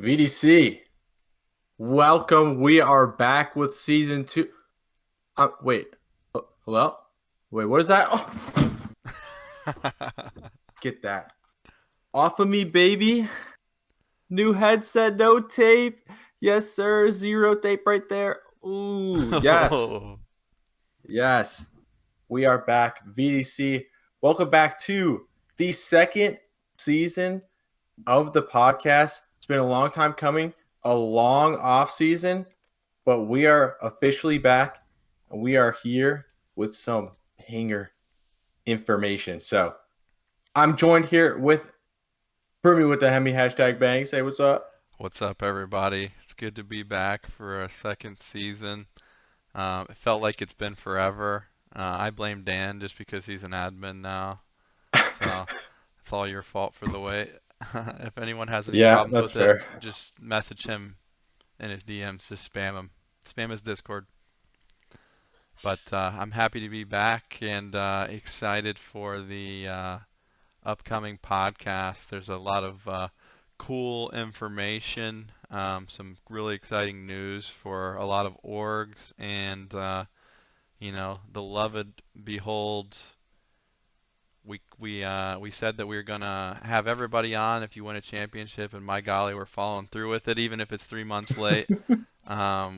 VDC, welcome. We are back with season two. Wait, hello? Wait, what is that? Oh, get that off of me, baby. New headset, no tape. Yes, sir. Zero tape right there. Ooh, yes. Oh, Yes. We are back. VDC, welcome back to the second season of the podcast. It's been a long time coming, a long off season, but we are officially back and we are here with some banger information. So I'm joined here with Prumi with the Hemi hashtag bang. Say what's up. what's up, everybody? It's good to be back for a second season. It felt like it's been forever. I blame Dan just because he's an admin now. So it's all your fault for the wait. If anyone has any Yeah, problems that's with it, fair. just message him in his DMs. Just spam him. Spam his Discord. But I'm happy to be back and excited for the upcoming podcast. There's a lot of cool information, some really exciting news for a lot of orgs, and beloved, behold, we said that we were gonna have everybody on if you win a championship, and my golly, we're following through with it, even if it's 3 months late.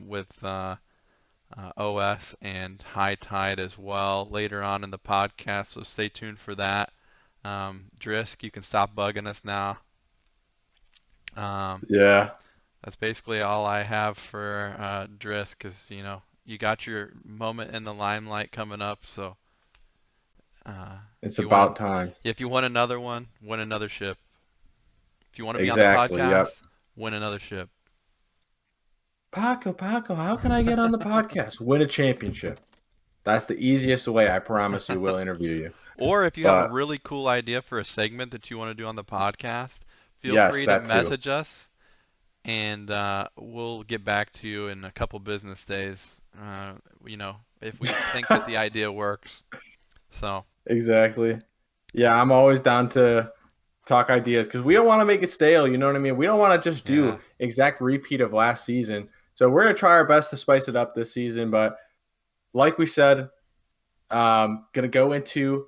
With OS and High Tide as well later on in the podcast, so stay tuned for that. Drisk, you can stop bugging us now. Um, Yeah, that's basically all I have for Drisk, because you got your moment in the limelight coming up. So it's if you want about time. if you want another one, win another ship. If you want to be on the Exactly. Yep. podcast, win another ship. Paco, how can I get on the podcast? Win a championship. That's the easiest way. I promise you. We'll interview you. Or if you have a But really cool idea for a segment that you want to do on the podcast, feel yes, free to that too. message us, and we'll get back to you in a couple business days. If we think that the idea works. So, Exactly. Yeah, I'm always down to talk ideas because we don't want to make it stale. You know what I mean? We don't want to just yeah. do exact repeat of last season. So we're gonna try our best to spice it up this season. But like we said, gonna go into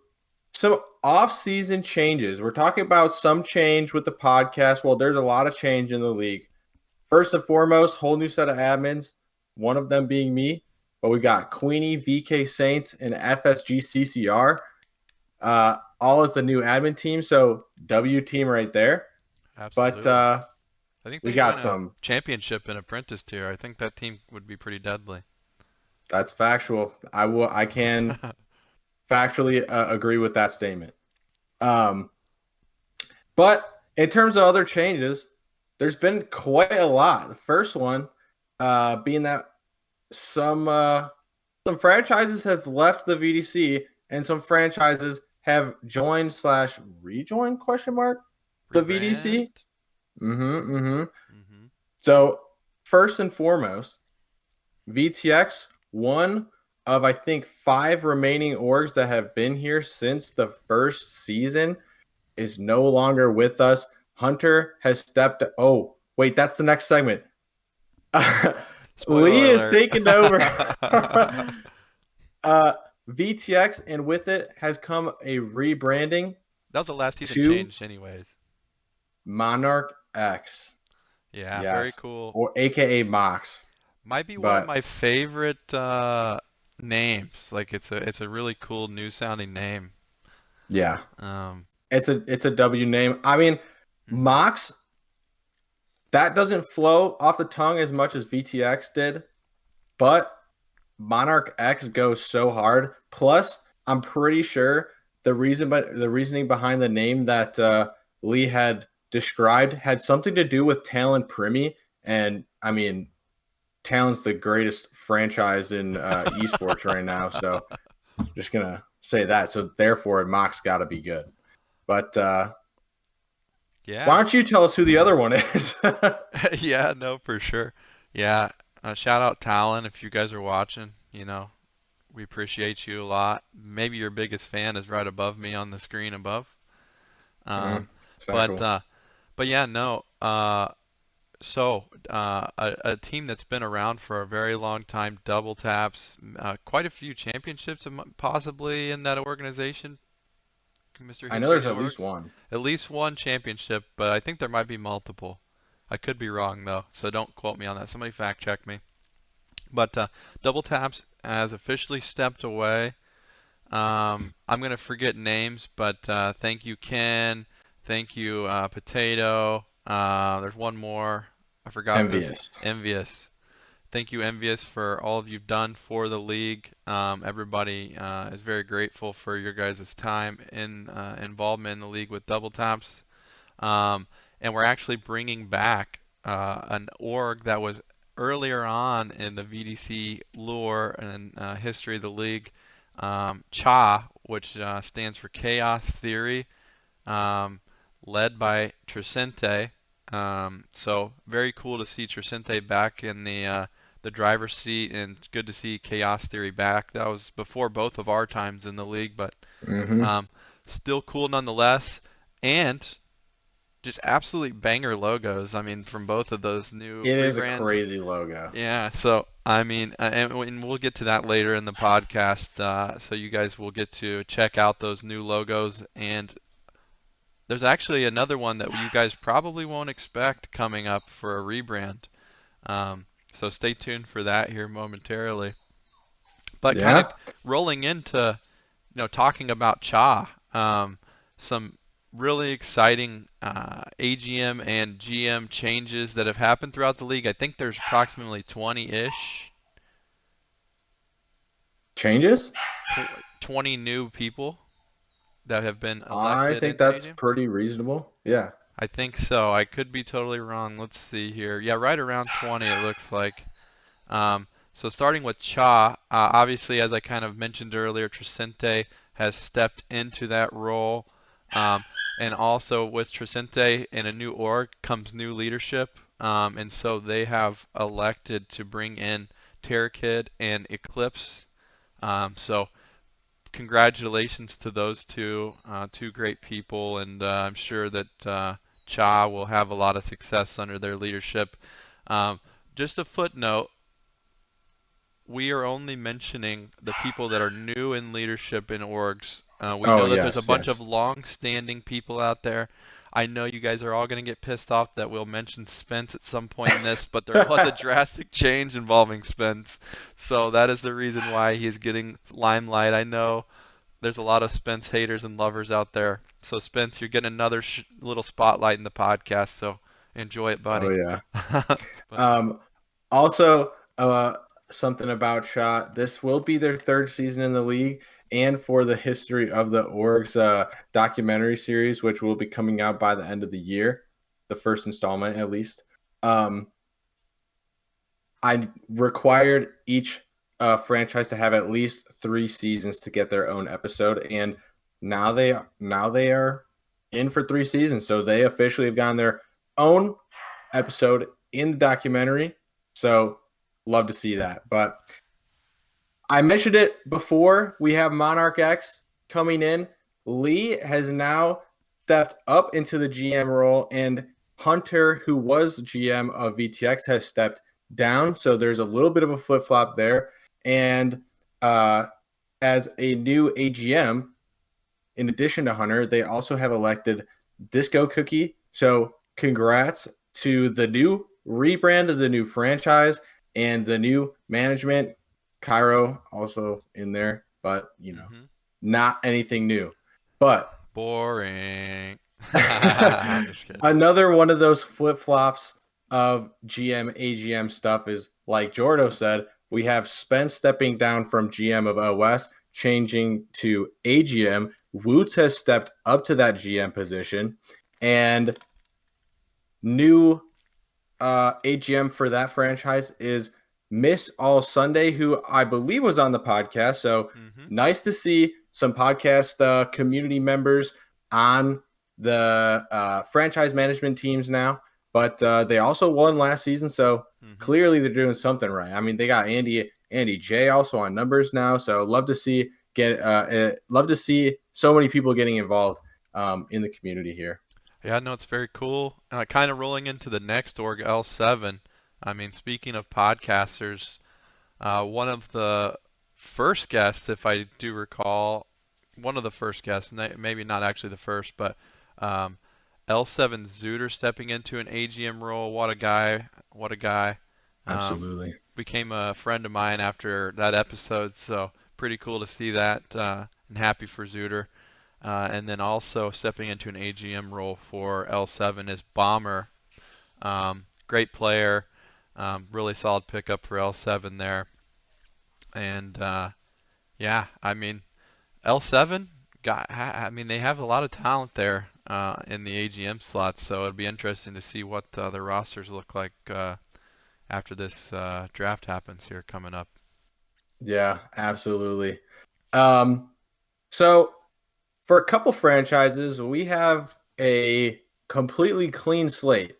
some off-season changes. We're talking about some change with the podcast. Well, there's a lot of change in the league. First and foremost, whole new set of admins. One of them being me. But we got Queenie, VK Saints, and FSG CCR. All is the new admin team, so W team right there. But Absolutely. I think we they'd got win a some. championship in Apprentice tier. I think that team would be pretty deadly. That's factual. I can factually agree with that statement. Um, but in terms of other changes, there's been quite a lot. The first one being that some some franchises have left the VDC and some franchises have joined slash rejoined question mark the Rebrand? VDC. Mm-hmm. Hmm. So first and foremost, VTX, one of I think five remaining orgs that have been here since the first season, is no longer with us. Hunter has stepped. Oh, wait, that's the next segment. Lee Spoiler is alert. taking over. uh, VTX, and with it has come a rebranding That was the last season to change, anyways. Monarch X. Yeah, very Yes, cool. or AKA Mox. Might be one of But my favorite names. Like it's a really cool new sounding name. yeah, Um, it's a W name. I mean, mhm. Mox, that doesn't flow off the tongue as much as VTX did, but Monarch X goes so hard. Plus, I'm pretty sure the reasoning behind the name that Lee had described had something to do with Talon Primi, and I mean, Talon's the greatest franchise in esports right now. So, just gonna say that. So, therefore, Mox got to be good. But why Yeah. don't you tell us who the other one is? Yeah, no, for sure. Yeah. Shout out Talon if you guys are watching. We appreciate you a lot. Maybe your biggest fan is right above me on the screen above. Um, It's but factual. uh, but yeah, no. So, a team that's been around for a very long time, Double Taps, quite a few championships possibly in that organization, Mr. I know History of there's the at least Orgs. one. At least one championship, but I think there might be multiple. I could be wrong though, so don't quote me on that. Somebody fact check me. But Double Taps has officially stepped away. I'm gonna forget names, but thank you, Ken. Thank you, Potato. There's one more. I forgot this. Envious. Envious. Thank you, Envious, for all of you've done for the league. Everybody is very grateful for your guys' time in involvement in the league with Double Taps. Um, and we're actually bringing back an org that was earlier on in the VDC lore and history of the league, CHA, which stands for Chaos Theory, um, led by Trisente. So very cool to see Trisente back in the driver's seat, and it's good to see Chaos Theory back. That was before both of our times in the league, but Hmm. um, still cool nonetheless. And just absolutely banger logos. I mean, from both of those new It is a rebrand. crazy logo. Yeah, so I mean, and we'll get to that later in the podcast. So you guys will get to check out those new logos. And there's actually another one that you guys probably won't expect coming up for a rebrand. So stay tuned for that here momentarily. But kind of Yeah. rolling into talking about Cha, some really exciting AGM and GM changes that have happened throughout the league. I think there's approximately 20-ish, Changes? 20 new people that have been I elected think into that's AGM. pretty reasonable. Yeah. I think so. I could be totally wrong. Let's see here. Yeah, right around 20 it looks like. So starting with Cha, obviously, as I kind of mentioned earlier, Trisente has stepped into that role. Um, and also with Trisente in a new org comes new leadership. And so they have elected to bring in Terrakid and Eclipse. So congratulations to those two great people, and I'm sure that Cha will have a lot of success under their leadership. Um, just a footnote, we are only mentioning the people that are new in leadership in orgs. We Oh, know that there's a yes, bunch of yes. long-standing people out there. I know you guys are all going to get pissed off that we'll mention Spence at some point in this, but there was a drastic change involving Spence. So that is the reason why he's getting limelight. I know there's a lot of Spence haters and lovers out there. So Spence, you're getting another little spotlight in the podcast, so enjoy it, Oh, buddy. yeah. But Um, Also, something about Shot. This will be their third season in the league, and for the history of the orgs documentary series, which will be coming out by the end of the year, the first installment at least. Um, I required each franchise to have at least 3 seasons to get their own episode, and now they are in for 3 seasons, so they officially have gotten their own episode in the documentary. So love to see that. But I mentioned it before. We have Monarch X coming in. Lee has now stepped up into the GM role, and Hunter, who was GM of VTX, has stepped down. So there's a little bit of a flip flop there. And as a new AGM, in addition to Hunter, they also have elected Disco Cookie. So congrats to the new rebrand of the new franchise and the new management. Cairo also in there, but hmm not anything new. But boring. I'm just kidding. another one of those flip flops of GM AGM stuff is like Jordo said, we have Spence stepping down from GM of OS, changing to AGM. Woots has stepped up to that GM position, and new AGM for that franchise is Miss All Sunday, who I believe was on the podcast. So hmm nice to see some podcast community members on the franchise management teams now. But they also won last season, so hmm clearly they're doing something right. I mean, they got Andy J also on numbers now, so love to see so many people getting involved in the community here. Yeah, no, it's very cool. Kind of rolling into the next org, L7. I mean, speaking of podcasters, one of the first guests, if I do recall, one of the first guests, maybe not actually the first, but um, L7 Zooter stepping into an AGM role. What a guy! What a guy! Um, Absolutely. Became a friend of mine after that episode, so pretty cool to see that, and happy for Zooter. And then also stepping into an AGM role for L7 is Bomber. Great player, really solid pickup for L7 there. And yeah, I mean L7 I mean they have a lot of talent there in the AGM slots, so it'll be interesting to see what their rosters look like after this draft happens here coming up. Yeah, absolutely. Um, so for a couple franchises, we have a completely clean slate,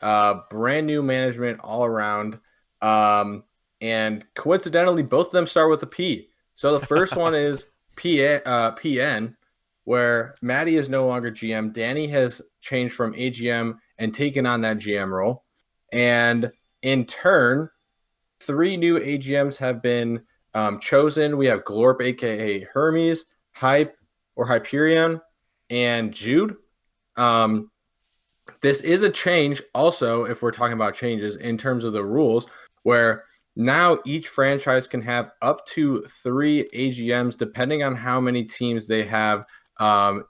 brand new management all around. Um, and coincidentally, both of them start with a P. So the first one is PN, where Maddie is no longer GM. Danny has changed from AGM and taken on that GM role. And in turn, three new AGMs have been chosen. We have Glorp, aka Hermes, Hype or Hyperion, and Jude. Um, this is a change, also, if we're talking about changes in terms of the rules, where now each franchise can have up to three AGMs depending on how many teams they have um,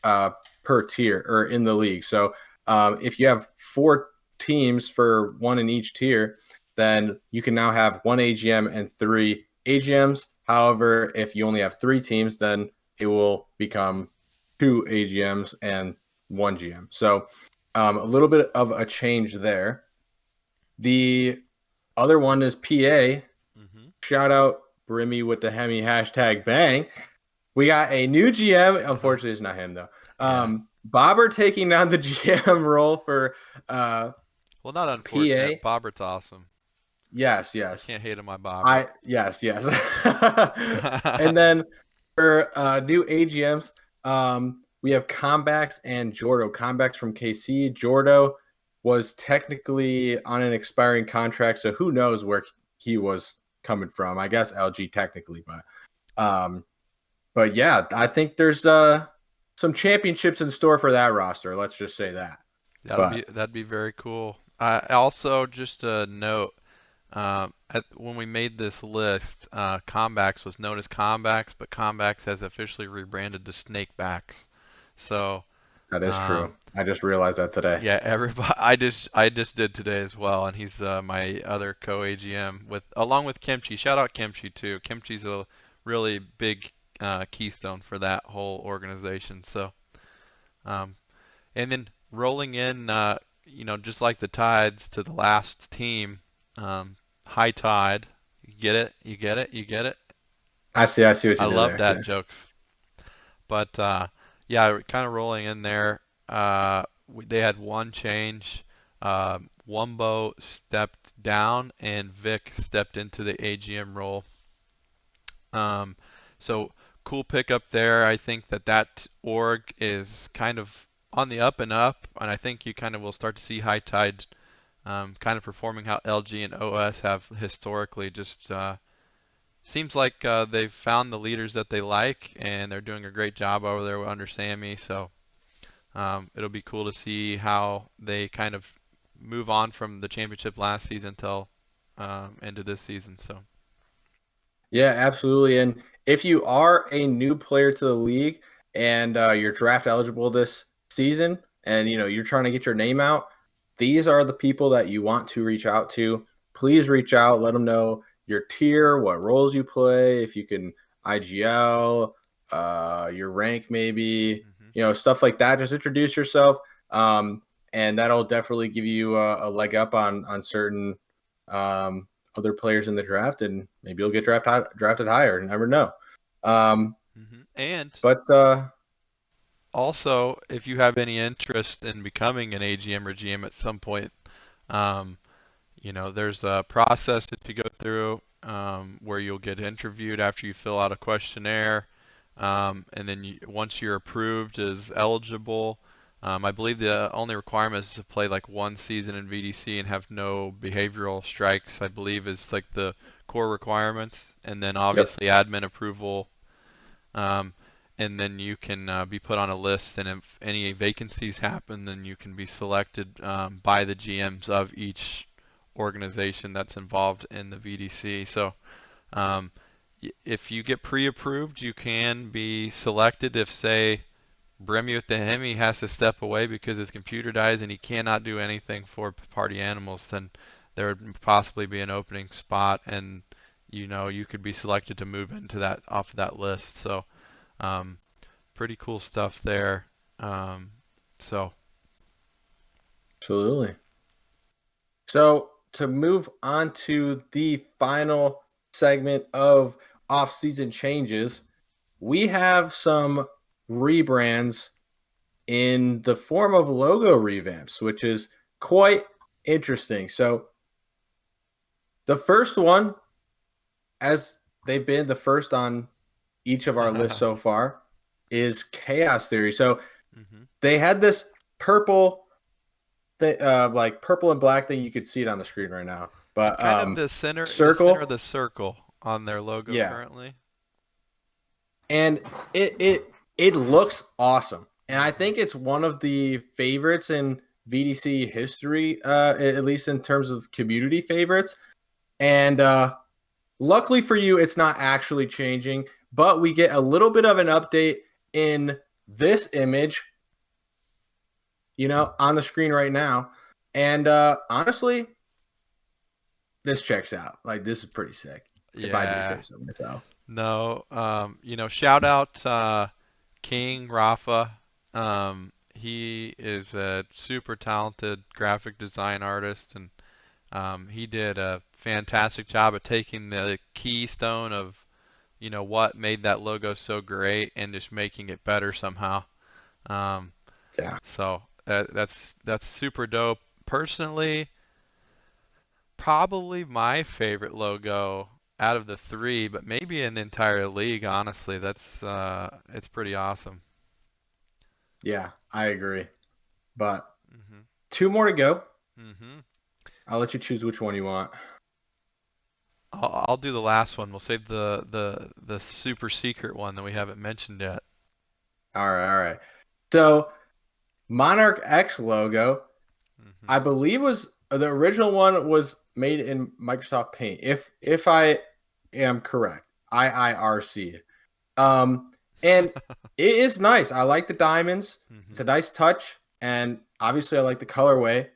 uh, per tier or in the league. So if you have four teams for one in each tier, then you can now have one AGM and three AGMs. However, if you only have three teams, then it will become two AGMs and one GM. So a little bit of a change there. The other one is PA. Hmm. Shout out Brimmy with the Hemi hashtag bang. We got a new GM. Unfortunately, it's not him though. Yeah. Bobber taking on the GM role for uh, Well, not PA. unfortunate. Bobbert's awesome. Yes, yes. Can't hate on my Bobber. I yes, yes. And then for new AGMs, we have Combax and Jordo. Combax from KC. Jordo was technically on an expiring contract, so who knows where he was coming from. I guess LG technically, but yeah, I think there's some championships in store for that roster. Let's just say that. But That'd be very cool. Also, just a note, when we made this list, Combax was known as Combax, but Combax has officially rebranded to Snakebacks. So, that is um, true. I just realized that today. yeah, everybody, I just did today as well, and he's my other co-AGM with along with Kimchi. Shout out Kimchi too. Kimchi's a really big keystone for that whole organization. So, um, and then rolling in, just like the Tides to the last team, High Tide. You get it? You get it? You get it? I see what I you did love there. that Yeah. jokes. But yeah, kind of rolling in there. They had one change. Wumbo stepped down and Vic stepped into the AGM role. Um, so cool pickup there. I think that org is kind of on the up and up, and I think you kind of will start to see High Tide kind of performing how LG and OS have historically. Just seems like they've found the leaders that they like, and they're doing a great job over there under Sammy. So it'll be cool to see how they kind of move on from the championship last season till into this season. So. Yeah, absolutely. And if you are a new player to the league and you're draft eligible this season, and you're trying to get your name out, these are the people that you want to reach out to. Please reach out. Let them know your tier, what roles you play, if you can IGL, your rank, maybe, Hmm. stuff like that. Just introduce yourself, and that'll definitely give you a leg up on certain um, other players in the draft, and maybe you'll get drafted higher. Never know. Um, And but also, if you have any interest in becoming an AGM or GM at some point, um, there's a process that you go through where you'll get interviewed after you fill out a questionnaire, and then once you're approved as eligible, I believe the only requirement is to play like one season in VDC and have no behavioral strikes, I believe is like the core requirements. And then Yep. obviously admin approval. Um, and then you can be put on a list, and if any vacancies happen, then you can be selected by the GMs of each organization that's involved in the VDC. So um, if you get pre-approved, you can be selected. If, say, Bremy with the Hemi has to step away because his computer dies and he cannot do anything for party animals, then there would possibly be an opening spot, and you could be selected to move into that off of that list. So um, pretty cool stuff there. Um, so Absolutely. So to move on to the final segment of off-season changes, we have some rebrands in the form of logo revamps, which is quite interesting. So the first one, as they've been the first on each of our lists so far, is Chaos Theory. So hmm they had this purple like purple and black thing. You could see it on the screen right now. It's But kind of the center of circle, the circle on their logo yeah. currently. And it looks awesome. And I hmm think it's one of the favorites in VDC history, at least in terms of community favorites. And luckily for you, it's not actually changing, but we get a little bit of an update in this image, on the screen right now. And honestly, this checks out. Like, this is pretty sick, if I do Yeah. say so myself. No. Shout out King Rafa. He is a super talented graphic design artist, and he did a fantastic job at taking the keystone of, what made that logo so great and just making it better somehow. Um, Yeah. so that's super dope. Personally, probably my favorite logo out of the three, but maybe in the entire league, honestly. It's pretty awesome. Yeah, I agree. But hmm two more to go. hmm I'll let you choose which one you want. I'll do the last one. We'll save the super secret one that we haven't mentioned yet. All right, all right. So Monarch X logo, hmm I believe was the original one was made in Microsoft Paint. If I am correct, IIRC. Um, and it is nice. I like the diamonds. It's hmm a nice touch, and obviously I like the colorway.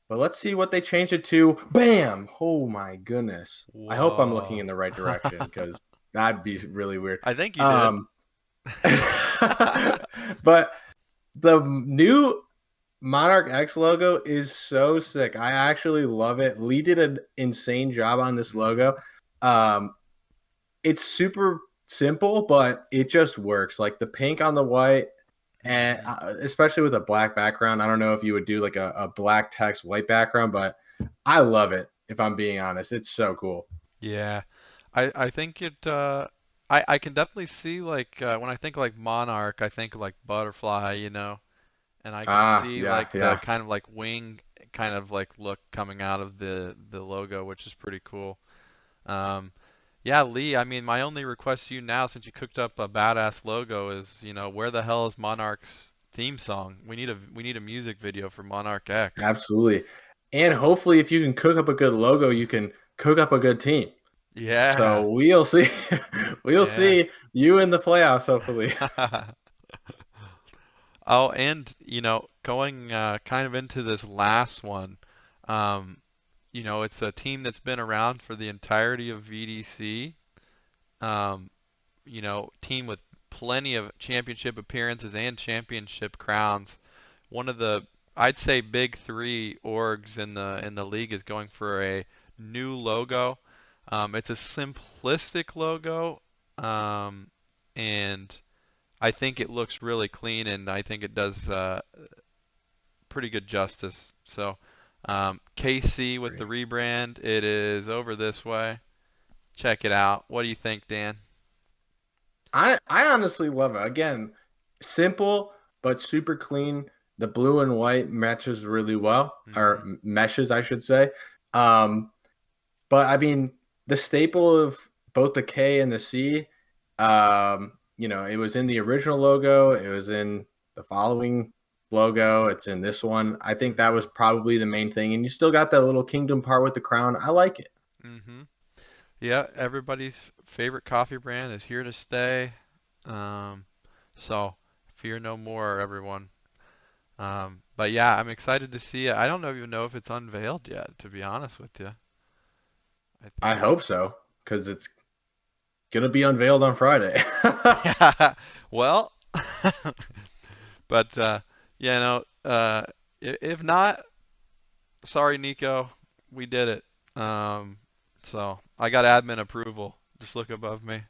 But let's see what they changed it to. Bam! Oh my goodness. I hope I'm looking Whoa. in the right direction because that'd be really weird. I think you did. Um, but the new Monarch X logo is so sick. I actually love it. Lee did an insane job on this hmm logo. Um, it's super simple, but it just works. Like the pink on the white, and hmm especially with a black background. I don't know if you would do like a black text white background, but I love it. If I'm being honest, it's so cool. Yeah. I think I can definitely see like when I think like monarch, I think like butterfly, and I can Ah, see yeah, like the yeah, kind of like wing kind of like look coming out of the logo, which is pretty cool. Um, yeah, Lee, I mean, my only request to you now, since you cooked up a badass logo, is, where the hell is Monarch's theme song? We need a music video for Monarch X. absolutely. And hopefully, if you can cook up a good logo, you can cook up a good team. Yeah. So we'll see. We'll Yeah. see you in the playoffs, hopefully. Oh, and going kind of into this last one, um, it's a team that's been around for the entirety of VDC. Um, team with plenty of championship appearances and championship crowns. One of the, I'd say, big three orgs in the league is going for a new logo. It's a simplistic logo, um, and I think it looks really clean, and I think it does pretty good justice. So, KC with the rebrand, it is over this way. Check it out. What do you think, Dan? I honestly love it. Again, simple. but super clean. The blue and white matches really well, or Mm-hmm. meshes, I should say. Um, but I mean, the staple of both the K and the C, it was in the original logo. It was in the following logo. It's in this one. I think that Mm-hmm. was probably the main thing. And you still got that little kingdom part with the crown. I like it. Mm-hmm. Yeah, everybody's favorite coffee brand is here to stay. Um, so fear no more, everyone. But yeah, I'm excited to see it. I don't even know if it's unveiled yet, to be honest with you. I I think hope so because it's gonna be unveiled on Friday. yeah. Well, but yeah, no. If not, sorry, Nico, we did it. So I got admin approval. Just look above me.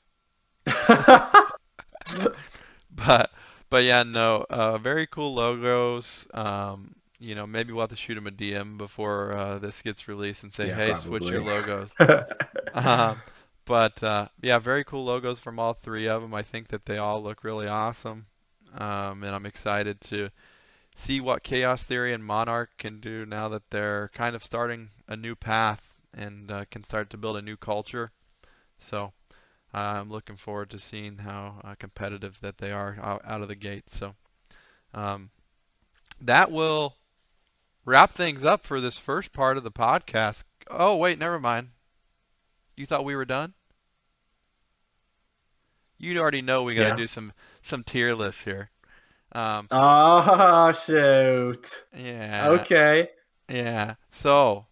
But but yeah, no. Very cool logos. Maybe we'll have to shoot him a DM before this gets released and say, Yeah, hey, switch your probably. logos. Um, but yeah, very cool logos from all three of them. I think that they all look really awesome. And I'm excited to see what Chaos Theory and Monarch can do now that they're kind of starting a new path and can start to build a new culture. So I'm looking forward to seeing how competitive that they are out of the gate. So um, that will wrap things up for this first part of the podcast. Oh, wait, never mind. You thought we were done? You already know we got to Yeah. do some tier lists here. Um, Oh shoot. yeah, Okay. yeah. So,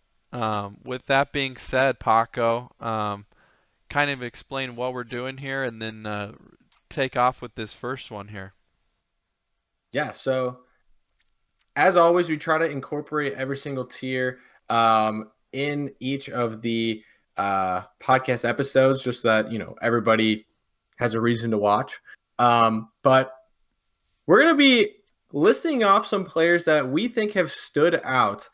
with that being said, Paco, kind of explain what we're doing here, and then take off with this first one here. Yeah. So as always, we try to incorporate every single tier in each of the podcast episodes, just so that everybody has a reason to watch. But we're gonna be listing off some players that we think have stood out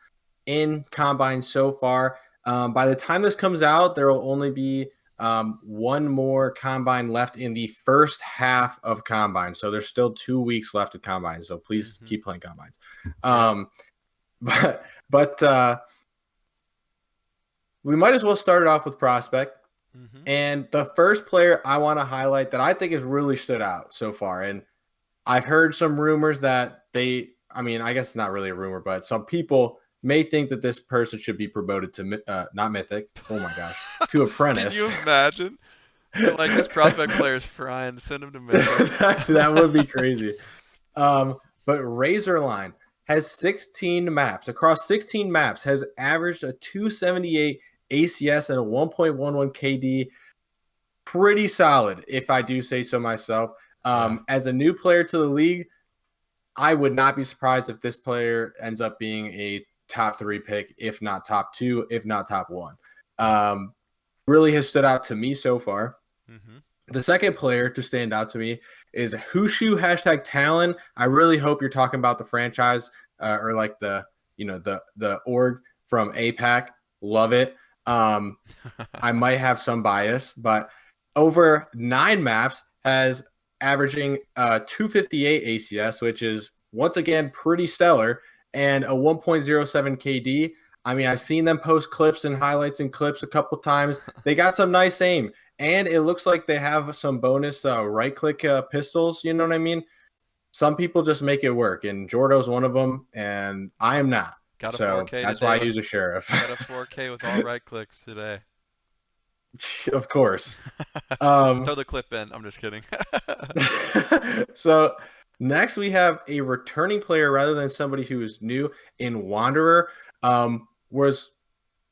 in combine so far. By the time this comes out, there will only be one more combine left in the first half of combine. So there's still 2 weeks left of combine. So please Mm-hmm. keep playing combines. Yep. Um, but we might as well start it off with prospect. Mm-hmm. And the first player I want to highlight that I think has really stood out so far, and I've heard some rumors that I mean, I guess it's not really a rumor, but some people may think that this person should be promoted to, not Mythic. Oh my gosh, to Can you Apprentice. imagine? They're like, this prospect player is frying. Send him to Mythic. that would be crazy. But Razorline has 16 maps. Across 16 maps, has averaged a 278 ACS and a 1.11 KD. Pretty solid, if I do say so myself. Yeah. As a new player to the league, I would not be surprised if this player ends up being a top 3 pick, if not top 2, if not top 1. Really has stood out to me so far. Mm-hmm. The second player to stand out to me is Hushu hashtag Talon. I really hope you're talking about the franchise or like the org from APAC. Love it. I might have some bias, but over 9 maps has averaging 258 ACS, which is once again pretty stellar, and a 1.07 KD. I mean, I've seen them post clips and highlights and clips a couple times. They got some nice aim, and it looks like they have some bonus right click pistols. You know what I mean? Some people just make it work, and Jordo's one of them, and I am not. Got a So 4K that's why today I with use a sheriff. got a 4K with all right clicks today. Of course. Um, Throw the clip in. I'm just kidding. so next we have a returning player rather than somebody who is new in Wanderer. Was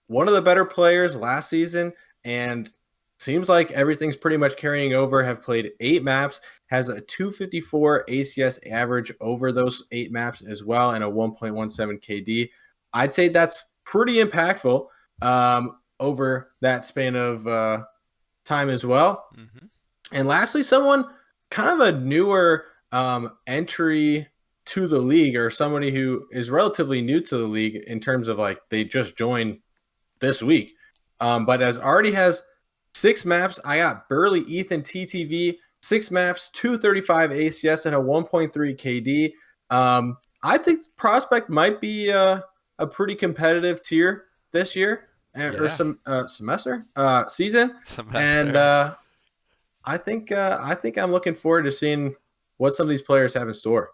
one of the better players last season and seems like everything's pretty much carrying over. Have played 8 maps, has a 254 ACS average over those 8 maps as well, and a 1.17 KD. I'd say that's pretty impactful over that span of time as well. Mm-hmm. And lastly, someone kind of a newer entry to the league, or somebody who is relatively new to the league in terms of like they just joined this week, but as already has 6 maps. I got Burley Ethan TTV, 6 maps, 235 ACS, and a 1.3 KD. I think Prospect might be a pretty competitive tier this year or Yeah, some semester season, and semester. I think I'm looking forward to seeing what some of these players have in store.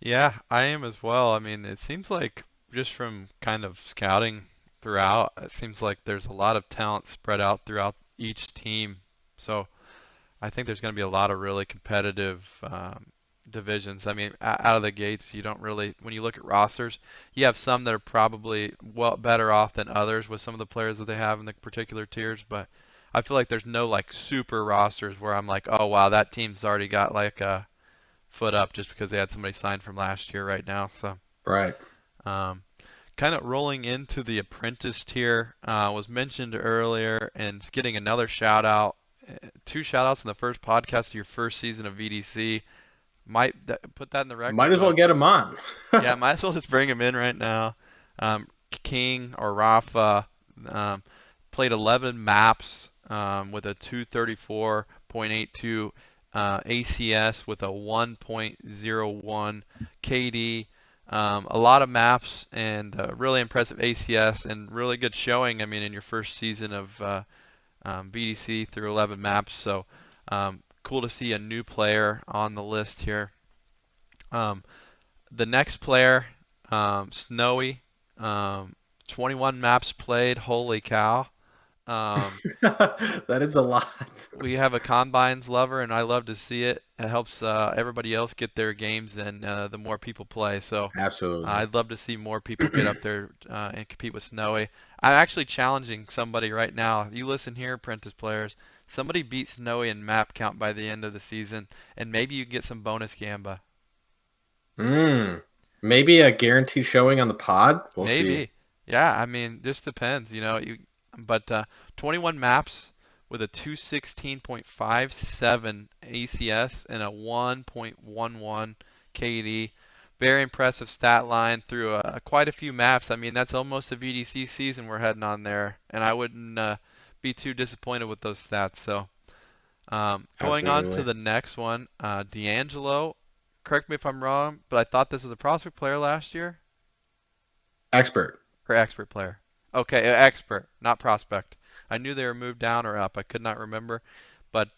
Yeah, I am as well. I mean, it seems like just from kind of scouting throughout, it seems like there's a lot of talent spread out throughout each team. So I think there's going to be a lot of really competitive divisions. I mean, out of the gates, you don't really, when you look at rosters, you have some that are probably well better off than others with some of the players that they have in the particular tiers, but I feel like there's no like super rosters where I'm like, oh wow, that team's already got like a foot up just because they had somebody signed from last year right now. So, Right. um, kind of rolling into the Apprentice tier was mentioned earlier, and getting another shout out. Two shout outs in the first podcast of your first season of VDC. Might put that in the record Might as well get books. them on. Yeah, might as well just bring him in right now. Um, King or Rafa um, played 11 maps with a 234.82 ACS with a 1.01 KD. A lot of maps and really impressive ACS and really good showing. I mean, in your first season of BDC through 11 maps, so cool to see a new player on the list here. Um, the next player, Snowy, um, 21 maps played. Holy cow! Um, That is a lot. we have a combines lover, and I love to see it. It helps everybody else get their games, and the more people play. So Absolutely. I'd love to see more people get up there and compete with Snowy. I'm actually challenging somebody right now. You listen here, Apprentice players. Somebody beat Snowy in map count by the end of the season, and maybe you get some bonus gamba. Mm. Maybe a guaranteed showing on the pod. We'll see. Maybe. Yeah, I mean, just depends, but 21 maps with a 216.57 ACS and a 1.11 KD. Very impressive stat line through quite a few maps. I mean, that's almost a VDC season we're heading on there, and I wouldn't be too disappointed with those stats. So, going on to Absolutely. the next one, D'Angelo. Correct me if I'm wrong, but I thought this was a prospect player last year. Expert. Or expert player? Okay, expert, not prospect. I knew they were moved down or up. I could not remember. But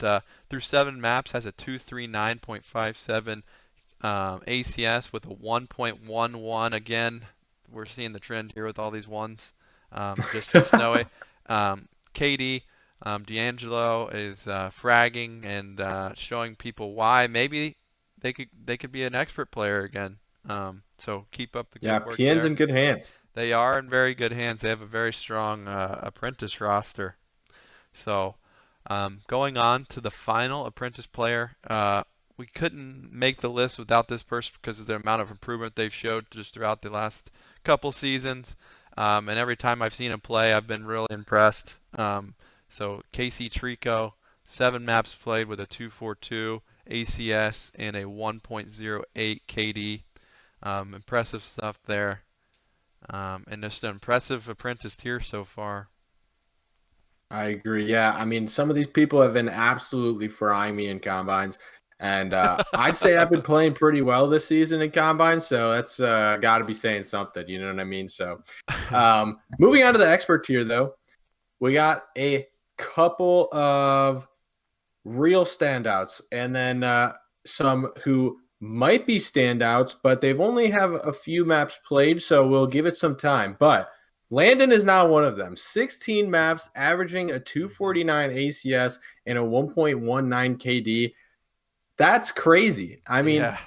through 7 maps, has a 239.57 ACS with a 1.11. Again, we're seeing the trend here with all these ones. Just as Snowy. KD, D'Angelo is fragging and showing people why maybe they could be an expert player again. So keep up the Yeah, good work PN's there. in good hands. They are in very good hands. They have a very strong apprentice roster. So, going on to the final apprentice player, we couldn't make the list without this person because of the amount of improvement they've showed just throughout the last couple seasons. And every time I've seen him play, I've been really impressed. So, Casey Trico, 7 maps played with a 242 ACS and a 1.08 KD. Impressive stuff there. And just an impressive apprentice tier so far. I agree. Yeah, I mean, some of these people have been absolutely frying me in combines, and I'd say I've been playing pretty well this season in combines. So that's got to be saying something. You know what I mean? So, moving on to the expert tier, though, we got a couple of real standouts, and then some who might be standouts, but they've only have a few maps played, so we'll give it some time. But Landon is now one of them. 16 maps, averaging a 249 ACS and a 1.19 KD. That's crazy. I mean, Yeah,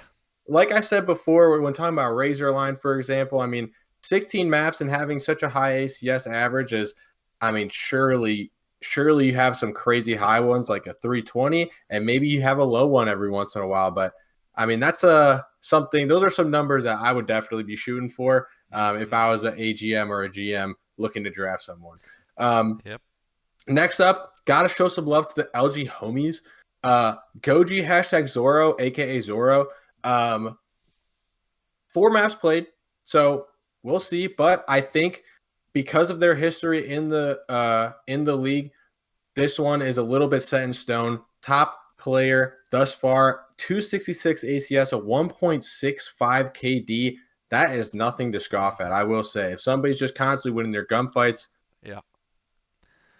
like I said before, when talking about Razorline, for example, I mean, 16 maps and having such a high ACS average is, I mean, surely you have some crazy high ones like a 320, and maybe you have a low one every once in a while. But I mean, that's a something. Those are some numbers that I would definitely be shooting for if hmm I was an AGM or a GM looking to draft someone. Um, yep. Next up, gotta show some love to the LG homies. Goji hashtag Zoro, aka Zoro. Um, 4 maps played, so we'll see. But I think because of their history in the league, this one is a little bit set in stone. Top player thus far. 266 ACS, a 1.65 KD. That is nothing to scoff at, I will say. If somebody's just constantly winning their gunfights, Yeah.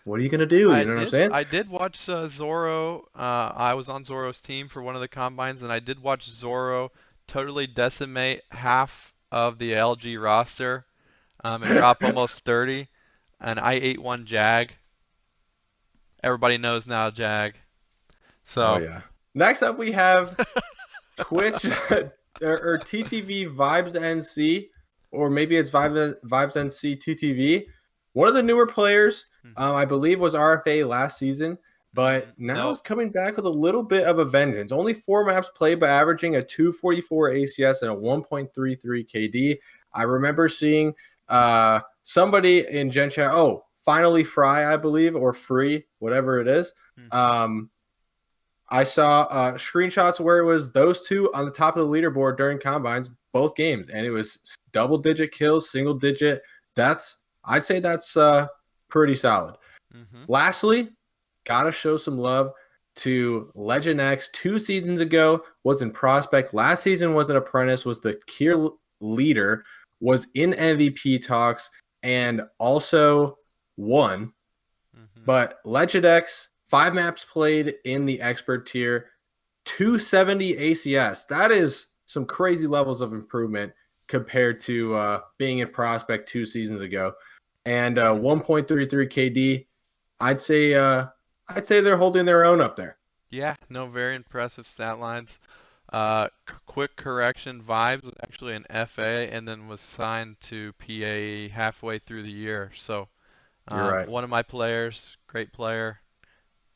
what are you going to do? You know what I'm saying? I did watch Zoro. I was on Zoro's team for one of the combines, and I did watch Zoro totally decimate half of the LG roster, and drop almost 30. And I ate one Jag. Everybody knows now Jag. Oh, So, yeah. Next up, we have Twitch or TTV Vibes NC, or maybe it's Vibes NC TTV. One of the newer players, I believe, was RFA last season, but now no. is coming back with a little bit of a vengeance. Only 4 maps played, but averaging a 244 ACS and a 1.33 KD. I remember seeing somebody in Gen Chat, finally Fry, I believe, or Free, whatever it is. I saw screenshots where it was those two on the top of the leaderboard during combines, both games, and it was double-digit kills, single-digit deaths. I'd say that's pretty solid. Lastly, gotta show some love to Legend X. 2 seasons ago was in Prospect. Last season was an Apprentice, was the tier leader, was in MVP talks, and also won. But Legend X, 5 maps played in the expert tier, 270 ACS. That is some crazy levels of improvement compared to being in Prospect 2 seasons ago. And 1.33 KD. I'd say they're holding their own up there. Yeah, no, very impressive stat lines. Quick correction, Vibes was actually an FA and then was signed to PA halfway through the year. So, You're right. one of my players, great player,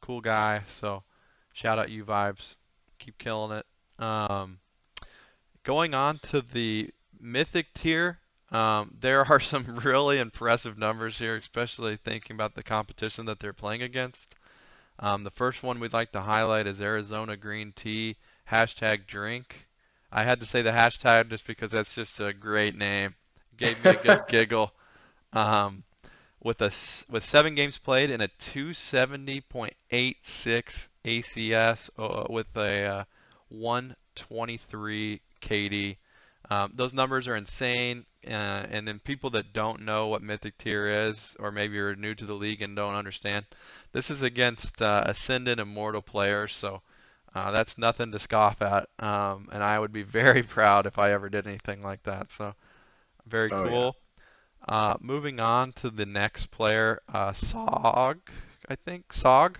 cool guy. So, shout out you, Vibes. Keep killing it. Going on to the Mythic tier, there are some really impressive numbers here, especially thinking about the competition that they're playing against. The first one we'd like to highlight is Arizona Green Tea, #drink. I had to say the hashtag just because that's just a great name. It gave me a good giggle. Um, with 7 games played and a 270.86 ACS with a 123 KD. Those numbers are insane, and then people that don't know what Mythic Tier is, or maybe you're new to the league and don't understand, this is against Ascendant Immortal players, so that's nothing to scoff at, and I would be very proud if I ever did anything like that, so very Oh, yeah. cool. Moving on to the next player, Sog, I think. Sog?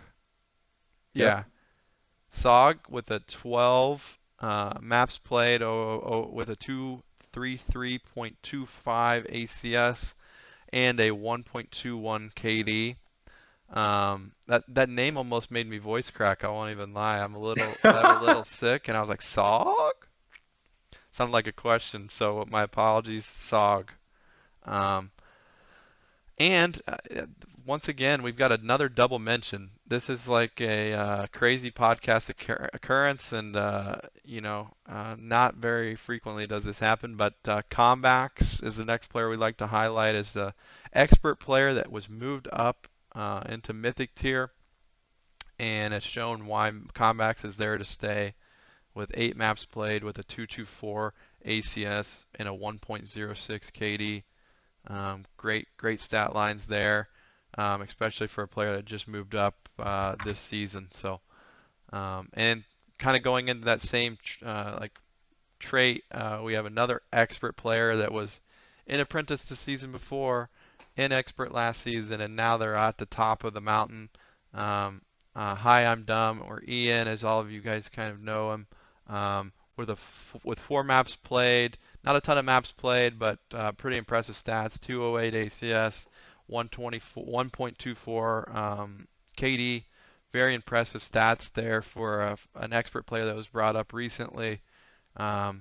Yep. Yeah. Sog with a 12 maps played with a 233.25 ACS and a 1.21 KD. That name almost made me voice crack. I won't even lie. I'm a little sick, and I was like, Sog? Sounded like a question, so my apologies, Sog. Um, And once again, we've got another double mention. This is like a crazy podcast occurrence, and not very frequently does this happen. But Combax is the next player we'd like to highlight as an expert player that was moved up into Mythic tier, and it's shown why Combax is there to stay. With 8 maps played, with a 224 ACS and a 1.06 KD. Great stat lines there, especially for a player that just moved up this season. So, and kind of going into that same trait, we have another expert player that was in Apprentice the season before, in expert last season, and now they're at the top of the mountain. Hi, I'm Dumb, or Ian, as all of you guys kind of know him. With 4 maps played, not a ton of maps played, but pretty impressive stats. 208 ACS, 1.24 KD. Very impressive stats there for an expert player that was brought up recently. Or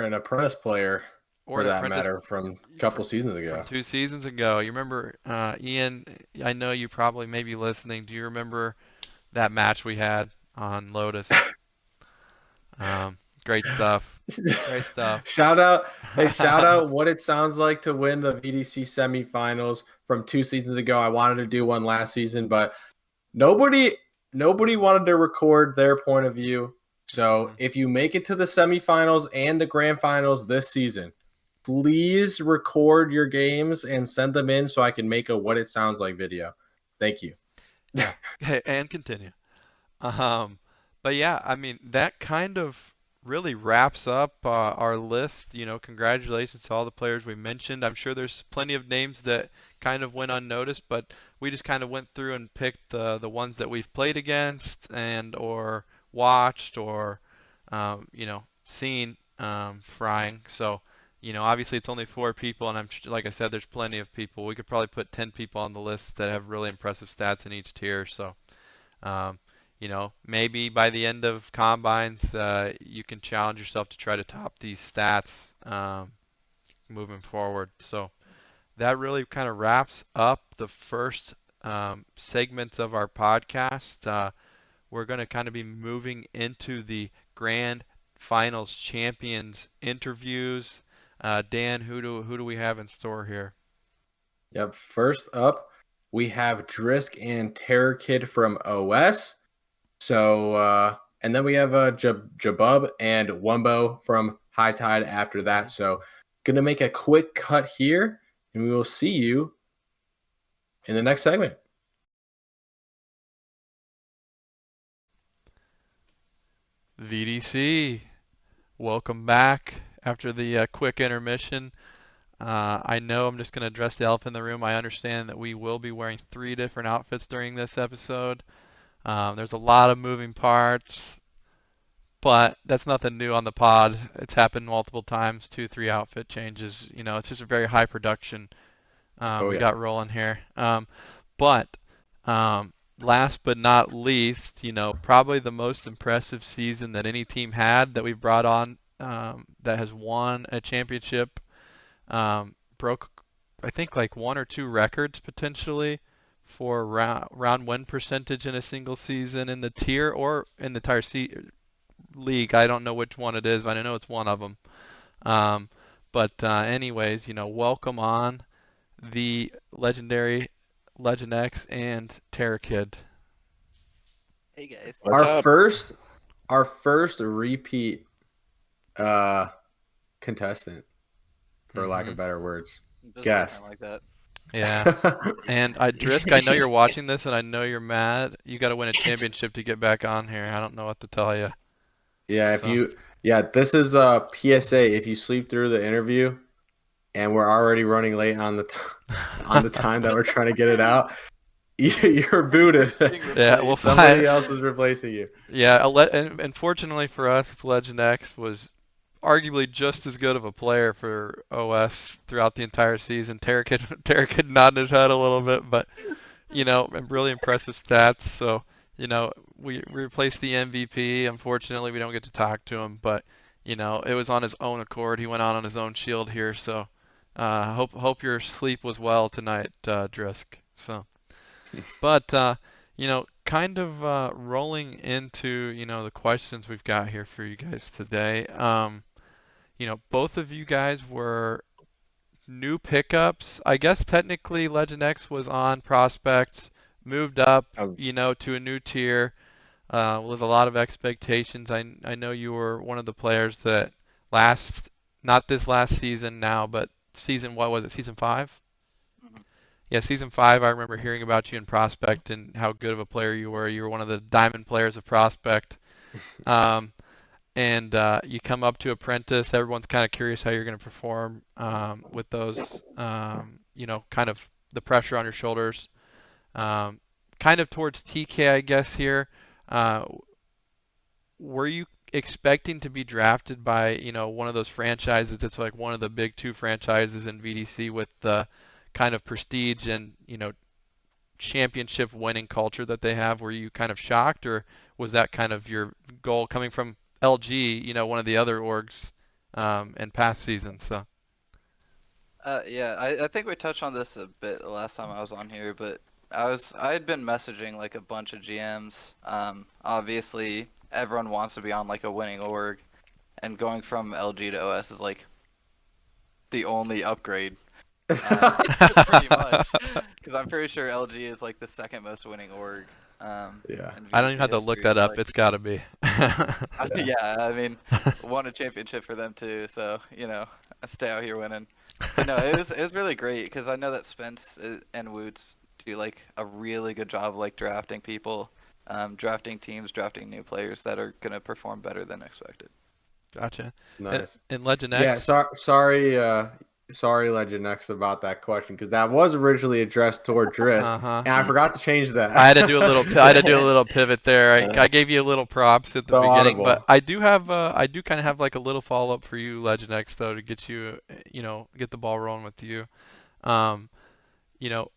an Apprentice player, Or for an that apprentice matter, from a couple seasons from ago. 2 seasons ago. You remember, Ian? I know you probably may be listening. Do you remember that match we had on Lotus? Great stuff. Great stuff. Shout out, hey, shout out what it sounds like to win the VDC semifinals from 2 seasons ago. I wanted to do one last season, but nobody nobody wanted to record their point of view. So Mhm. if you make it to the semifinals and the grand finals this season, please record your games and send them in so I can make a what it sounds like video. Thank you. Yeah. Hey, and continue. Um, but yeah, I mean, that kind of really wraps up our list. Congratulations to all the players we mentioned. I'm sure there's plenty of names that kind of went unnoticed, but we just kind of went through and picked the ones that we've played against and or watched or seen frying. So, obviously it's only 4 people, and like I said, there's plenty of people. We could probably put 10 people on the list that have really impressive stats in each tier. So. Um, maybe by the end of combines, you can challenge yourself to try to top these stats moving forward. So that really kind of wraps up the first segments of our podcast. We're going to kind of be moving into the grand finals champions interviews. Dan, who do we have in store here? Yep. First up, we have Drisk and Terror Kid from OS. So, and then we have Jabub and Wumbo from High Tide after that. So, gonna make a quick cut here, and we will see you in the next segment. VDC, welcome back after the quick intermission. I know I'm just going to address the elephant in the room. I understand that we will be wearing 3 different outfits during this episode. There's a lot of moving parts, but that's nothing new on the pod. It's happened multiple times, 2, 3 outfit changes. It's just a very high production Oh we yeah. got rolling here. But last but not least, probably the most impressive season that any team had that we've brought on that has won a championship. Broke, I think, like 1 or 2 records potentially for round win percentage in a single season in the tier or in the entire league. I don't know which one it is, but I know it's one of them. Um, but anyways, welcome on the legendary Legend X and Terra Kid. Hey guys. What's Our up? first our first repeat uh contestant, for lack Hmm. of better words. It does feel kind of Guest. like that. Yeah. And Drisk, I know you're watching this, and I know you're mad. You got to win a championship to get back on here. I don't know what to tell you. Yeah, So, this is a PSA. If you sleep through the interview and we're already running late on on the time that we're trying to get it out, you're booted. Being yeah, we'll replaced. Somebody find. else is replacing you. Yeah, and unfortunately for us, Legend X was arguably just as good of a player for OS throughout the entire season. Tarek nodding his head a little bit, but really impressive stats. So, we replaced the MVP. Unfortunately, we don't get to talk to him, but it was on his own accord. He went out on his own shield here. So, hope your sleep was well tonight, Drisk. So, but kind of rolling into the questions we've got here for you guys today. Both of you guys were new pickups. I guess technically Legend X was on Prospect, moved up, I was to a new tier with a lot of expectations. I know you were one of the players that not this last season now, but season, what was it, season 5? Mhm. Yeah, season 5, I remember hearing about you in Prospect and how good of a player you were. You were one of the diamond players of Prospect. Um, and you come up to Apprentice. Everyone's kind of curious how you're going to perform with those, kind of the pressure on your shoulders. Kind of towards TK, I guess here. Uh, were you expecting to be drafted by, one of those franchises that's like one of the big 2 franchises in VDC with the kind of prestige and, championship winning culture that they have? Were you kind of shocked, or was that kind of your goal coming from LG, one of the other orgs in past seasons? So. Yeah, I think we touched on this a bit the last time I was on here, but I had been messaging like a bunch of GMs. Obviously everyone wants to be on like a winning org, and going from LG to OS is like the only upgrade. Pretty much. because I'm pretty sure LG is like the second most winning org Yeah. in I don't even VDC have to look history. that So up. like, It's got to be. Yeah. yeah, I mean, won a championship for them too. So I stay out here winning. But no, it was really great because I know that Spence and Woots do like a really good job like drafting people, drafting teams, drafting new players that are gonna perform better than expected. Gotcha. And, Nice. and Legend Yeah, X. sorry, Legend X, about that question because that was originally addressed toward Driss, Uh-huh. and I forgot to change that. I had to do a little. I had to do a little pivot there. I gave you a little props at the So beginning, but audible. I do have. I do kind of have like a little follow up for you, Legend X, though, to get you, get the ball rolling with you. Um, you know,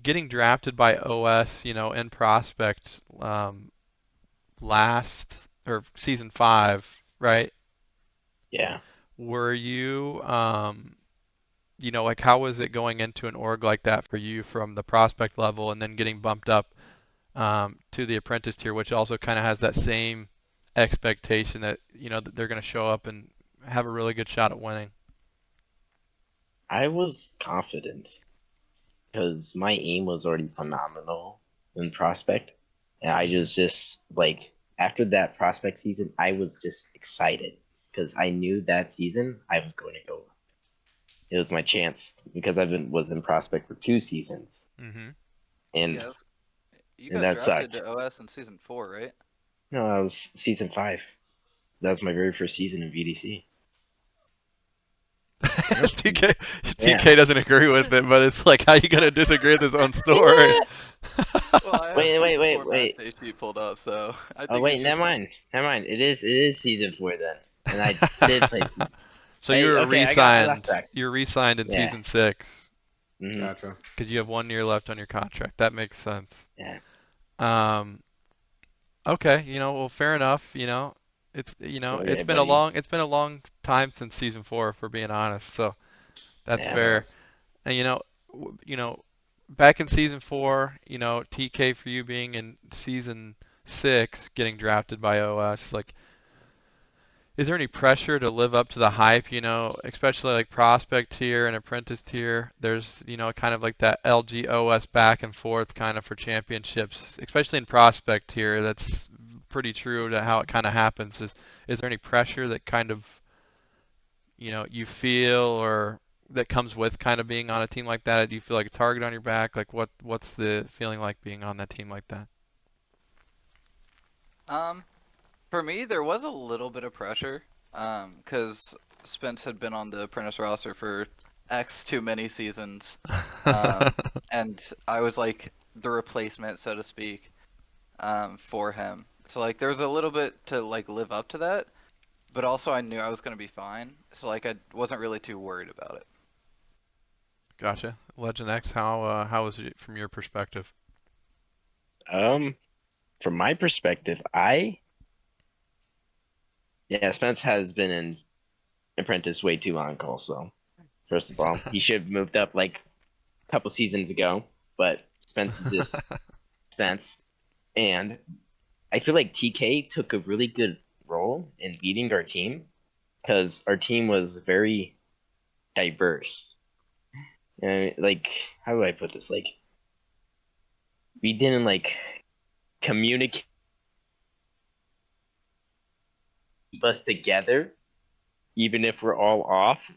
getting drafted by OS, in prospect, last or season 5, right? Yeah. Were you, like how was it going into an org like that for you from the prospect level and then getting bumped up to the apprentice tier, which also kind of has that same expectation that that they're going to show up and have a really good shot at winning. I was confident because my aim was already phenomenal in prospect. And I just like after that prospect season, I was just excited because I knew that season I was going to go. It was my chance because was in prospect for 2 seasons, Mm-hmm. and Yeah, you and got that drafted sucked. to OS in season 4, right? No, I was season 5. That was my very first season in VDC. Damn. TK Yeah. TK doesn't agree with it, but it's like how you gonna disagree with his own story? What? Well, I have season 4 match Wait. day sheet pulled up, so I Oh think wait, it's just. never mind. It is season 4 then, and I did play. So you were Okay, I lost re-signed. track. You're re-signed in Yeah. season 6 Hmm. Gotcha. because you have 1 year left on your contract. That makes sense. Yeah. Um, okay, well, fair enough. Okay, buddy. it's been a long time since season 4, if we're being honest. So that's Yeah. It fair. has. And back in season 4, TK for you being in season 6, getting drafted by OS, like, is there any pressure to live up to the hype, especially like prospect tier and apprentice tier? There's, kind of like that LGOS back and forth kind of for championships, especially in prospect tier. That's pretty true to how it kind of happens. Is there any pressure that kind of, you feel or that comes with kind of being on a team like that? Do you feel like a target on your back? Like what's the feeling like being on that team like that? Um, for me, there was a little bit of pressure, because Spence had been on the Apprentice roster for X too many seasons, and I was like the replacement, so to speak, for him. So like there was a little bit to like live up to that, but also I knew I was gonna be fine, so like I wasn't really too worried about it. Gotcha. Legend X, how was it from your perspective? Um, from my perspective, yeah, Spence has been in Apprentice way too long. Also, first of all, he should have moved up like a couple seasons ago. But Spence is just Spence, and I feel like TK took a really good role in leading our team because our team was very diverse. Like, how do I put this? Like, we didn't like communicate us together, even if we're all off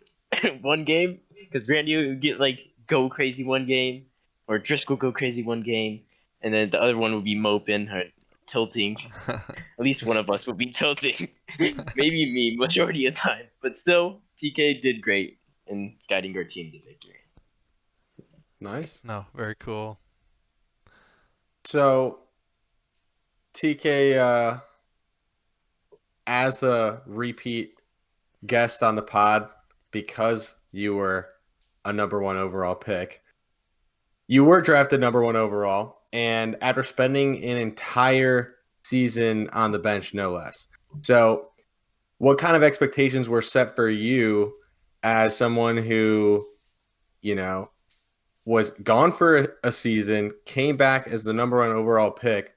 one game. Because Randy would get like go crazy one game, or Driscoll go crazy one game, and then the other one would be moping or tilting. At least one of us would be tilting. Maybe me, majority of time. But still, TK did great in guiding our team to victory. Nice. No, very cool. So TK, as a repeat guest on the pod, because you were a number 1 overall pick, you were drafted number 1 overall, and after spending an entire season on the bench, no less. So, what kind of expectations were set for you as someone who, you know, was gone for a season, came back as the number 1 overall pick,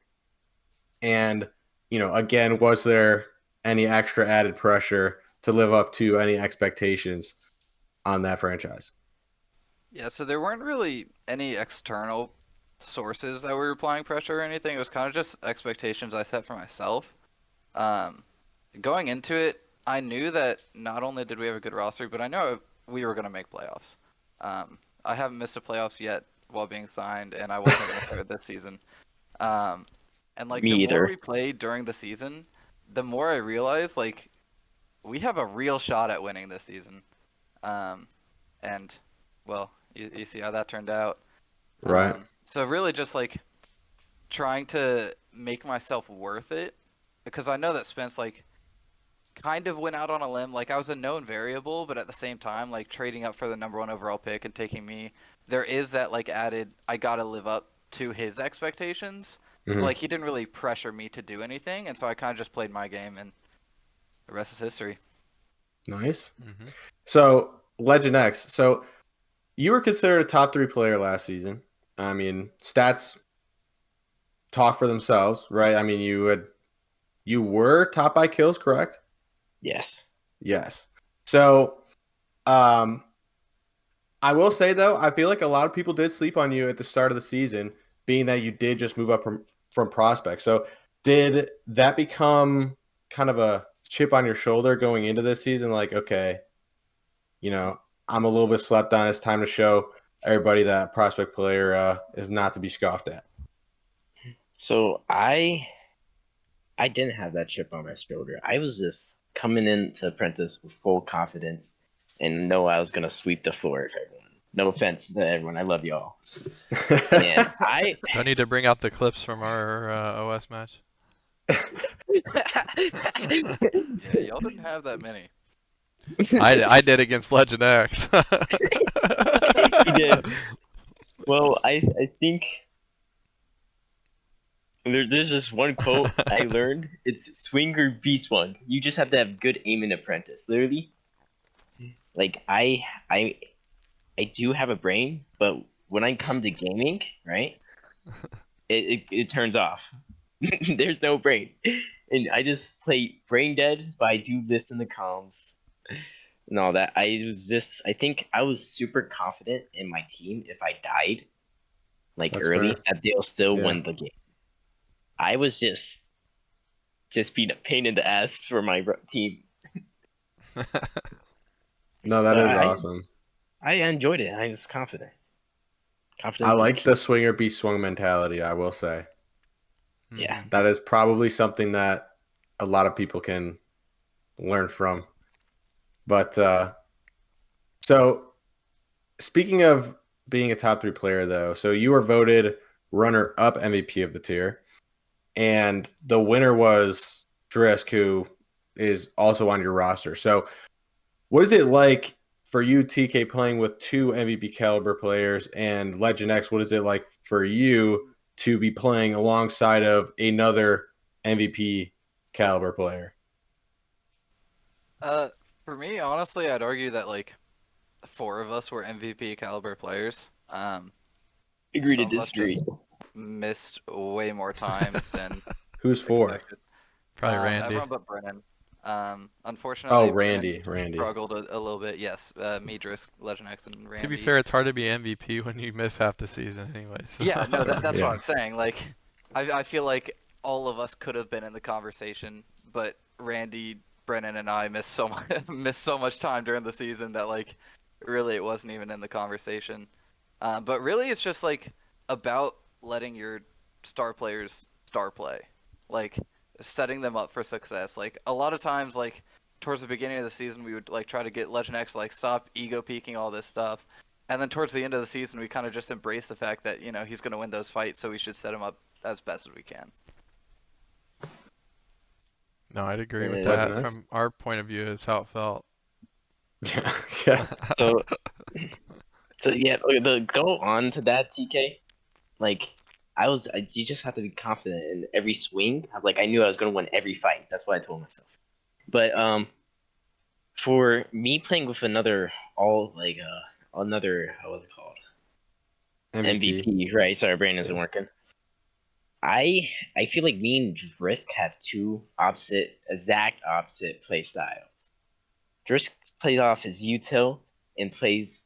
and, again, was there any extra added pressure to live up to any expectations on that franchise? Yeah, so there weren't really any external sources that were applying pressure or anything. It was kind of just expectations I set for myself. Um, Going into it, I knew that not only did we have a good roster, but I know we were going to make playoffs. I haven't missed a playoffs yet while being signed, and I wasn't going to start this season. Um, and like Me the more either. we played during the season, the more I realized like we have a real shot at winning this season. Um, and well, you see how that turned out. Right. So really just like trying to make myself worth it because I know that Spence like kind of went out on a limb. Like I was a known variable, but at the same time, like trading up for the #1 overall pick and taking me, there is that like added I gotta live up to his expectations. But, Mhm. like he didn't really pressure me to do anything, and so I kind of just played my game, and the rest is history. Nice. Mm-hmm. So Legend X. So you were considered a top 3 player last season. I mean, stats talk for themselves, right? I mean, you were top by kills, correct? Yes. Yes. So, um, I will say though, I feel like a lot of people did sleep on you at the start of the season, being that you did just move up from prospect. So, did that become kind of a chip on your shoulder going into this season? Like, okay, you know, I'm a little bit slept on. It's time to show everybody that prospect player is not to be scoffed at. So I didn't have that chip on my shoulder. I was just coming into Apprentice with full confidence and know I was gonna sweep the floor with everyone. No offense to everyone, I love y'all. And I Don't need to bring out the clips from our OS match. Yeah, y'all didn't have that many. I did against Legend X. He did. Well, I think there's just one quote I learned. It's swing or be swung. You just have to have good aim in Apprentice. Literally, like I I do have a brain, but when I come to gaming, right, it turns off. There's no brain, and I just play brain dead. But I do this in the comms and all that. I think I was super confident in my team. If I died like That's early, fair. that they'll still Yeah. win the game. I was just being a pain in the ass for my team. No, that But is awesome. I enjoyed it. I was confident. I Confidence is like the key. swinger be swung mentality, I will say. Yeah. Mhm. That is probably something that a lot of people can learn from. But so speaking of being a top 3 player though, so you were voted runner up MVP of the tier, and the winner was Drisk, who is also on your roster. So what is it like for you, TK, playing with 2 MVP caliber players, and Legend X? What is it like for you to be playing alongside of another MVP caliber player? Uh, for me, honestly, I'd argue that like 4 of us were MVP caliber players. Agree to Some of us disagree. just missed way more time than Who's for? expected. Probably Randy. Everyone but Brennan. Oh, Unfortunately, Brennan Randy. struggled a little bit. Yes, Midrisk, Legend X, and To be Randy. fair, it's hard to be MVP when you miss half the season anyway. So. Yeah, no, that's what Yeah. I'm saying. Like, I feel like all of us could have been in the conversation, but Randy, Brennan, and I missed so much missed so much time during the season that like really it wasn't even in the conversation. But really, it's just like about letting your star players star play, like setting them up for success. Like a lot of times, like towards the beginning of the season, we would like try to get Legend X to, like stop ego peaking all this stuff. And then towards the end of the season, we kind of just embrace the fact that he's going to win those fights, so we should set him up as best as we can. No, I'd agree with And Legend that. X? From our point of view, it's how it felt. Yeah. Yeah. so so yeah, the go on to that TK, like you just have to be confident in every swing. I knew I was gonna win every fight. That's what I told myself. But for me playing with another how was it called? MVP. MVP, right? Sorry, brain isn't working. I feel like me and Drisk have two exact opposite play styles. Drisk plays off his util and plays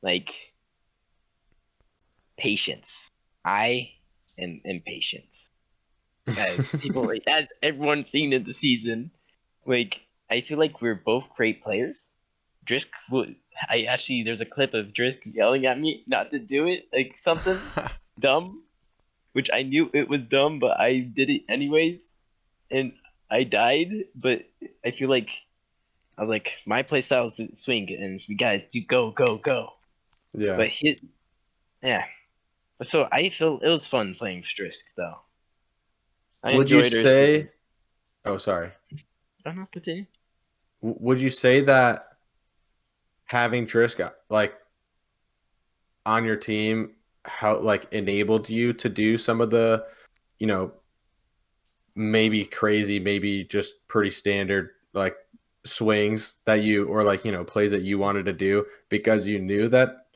like patience. I am impatient. As people, as everyone's seen in the season, like I feel like we're both great players. Drisk, there's a clip of Drisk yelling at me not to do it, like something dumb, which I knew it was dumb, but I did it anyways, and I died. But I feel like I was like, my playstyle is to swing, and we gotta do go, go, go. Yeah. But yeah. So I feel it was fun playing Drisk, though. I Would you enjoyed her. say? Oh, sorry. Oh no, continue. Would you say that having Drisk like on your team how like enabled you to do some of the, you know, maybe crazy, maybe just pretty standard like swings that you or like, you know, plays that you wanted to do because you knew that,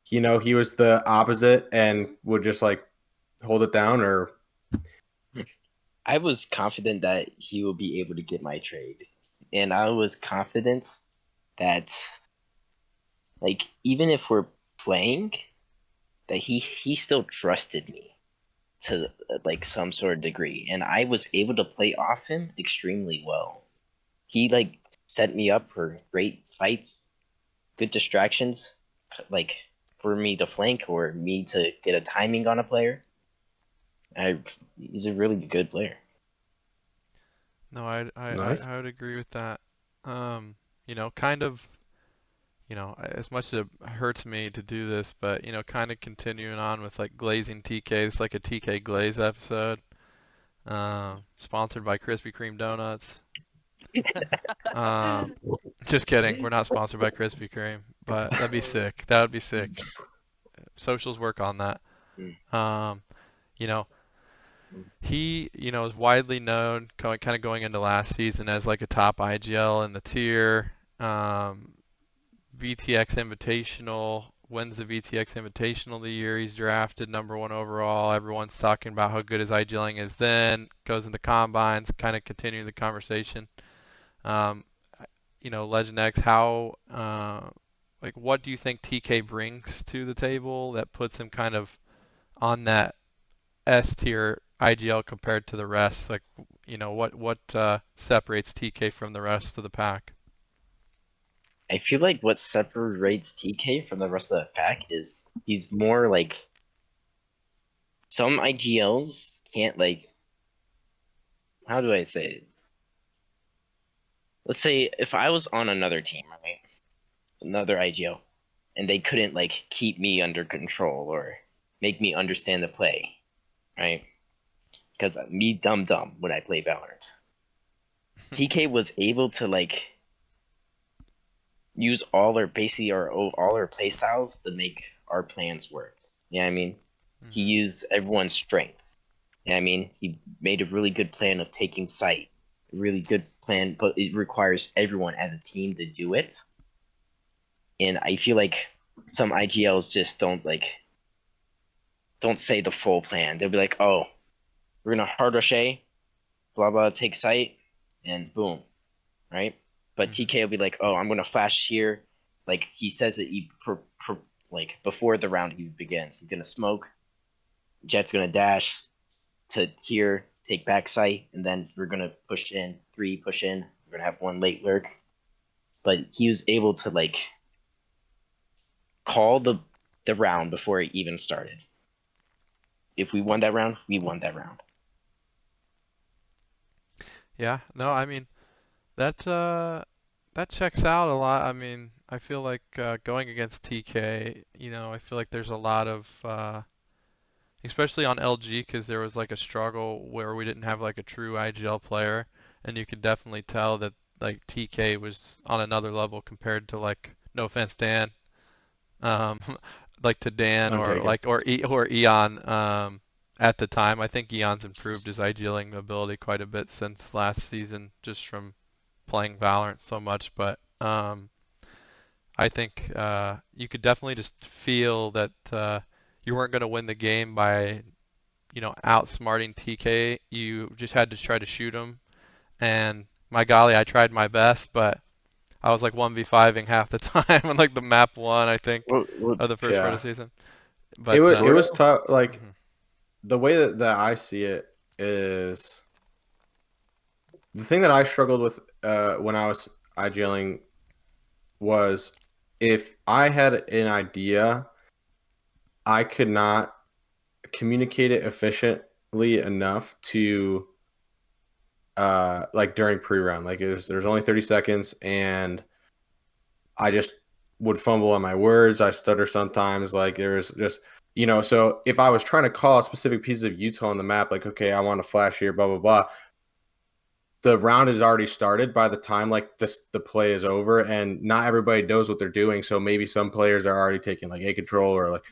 you know, he was the opposite and would just like hold it down? Or I was confident that he will be able to get my trade, and I was confident that, like, even if we're playing, that he still trusted me to like some sort of degree, and I was able to play off him extremely well. He like set me up for great fights, good distractions, like for me to flank or me to get a timing on a player. He's a really good player. No, nice. I would agree with that. You know, kind of, you know, as much as it hurts me to do this, but you know, kind of continuing on with like glazing TK. It's like a TK glaze episode. Sponsored by Krispy Kreme donuts. Um, just kidding. We're not sponsored by Krispy Kreme, but that'd be sick. That would be sick. Socials work on that. Um, you know, he, you know, is widely known, kind of going into last season as like a top IGL in the tier. VTX Invitational, wins the VTX Invitational of the year. He's drafted #1 overall. Everyone's talking about how good his IGLing is then. Goes into combines, kind of continuing the conversation. Um, you know, Legend X, how, like, what do you think TK brings to the table that puts him kind of on that S tier IGL compared to the rest? Like, you know, what separates TK from the rest of the pack? I feel like what separates TK from the rest of the pack is he's more like, some IGLs can't, like, how do I say it? Let's say if I was on another team, right? Another IGL, and they couldn't like keep me under control or make me understand the play, right? Because me dumb when I play Valorant. TK was able to like use basically all our play styles to make our plans work. You know what I mean? He used everyone's strengths. You know what I mean? He made a really good plan of taking site. A really good plan, but it requires everyone as a team to do it. And I feel like some IGLs just don't say the full plan. They'll be like, "Oh, we're gonna hard rush A, blah blah, take site, and boom, right?" But TK will be like, "Oh, I'm gonna flash here." Like he says it, like before the round even begins. He's gonna smoke. Jet's gonna dash to here, take back site, and then we're gonna push in. 3 push in. We're gonna have 1 late lurk. But he was able to like call the round before it even started. If we won that round, we won that round. Yeah, no, I mean that checks out a lot. I mean, I feel like going against TK, you know, I feel like there's a lot of especially on LG because there was like a struggle where we didn't have like a true IGL player, and you could definitely tell that like TK was on another level compared to like, no offense Dan, um, like to Dan I'm or taken. like or Eon at the time. I think Eon's improved his IGLing ability quite a bit since last season just from playing Valorant so much, but I think you could definitely just feel that you weren't going to win the game by, you know, outsmarting TK. You just had to try to shoot him, and my golly, I tried my best, but I was like 1v5ing half the time on like the map 1, I think, Well, of the first part Yeah. of the season. But it was tough. Like mhm. the way that I see it is the thing that I struggled with when I was IGLing was if I had an idea, I could not communicate it efficiently enough to like during pre-round. Like there's only 30 seconds and I just would fumble on my words. I stutter sometimes. Like there was just so if I was trying to call a specific piece of Utah on the map, like okay, I want to flash here, blah blah blah. The round has already started by the time like the play is over, and not everybody knows what they're doing. So maybe some players are already taking like A control or like.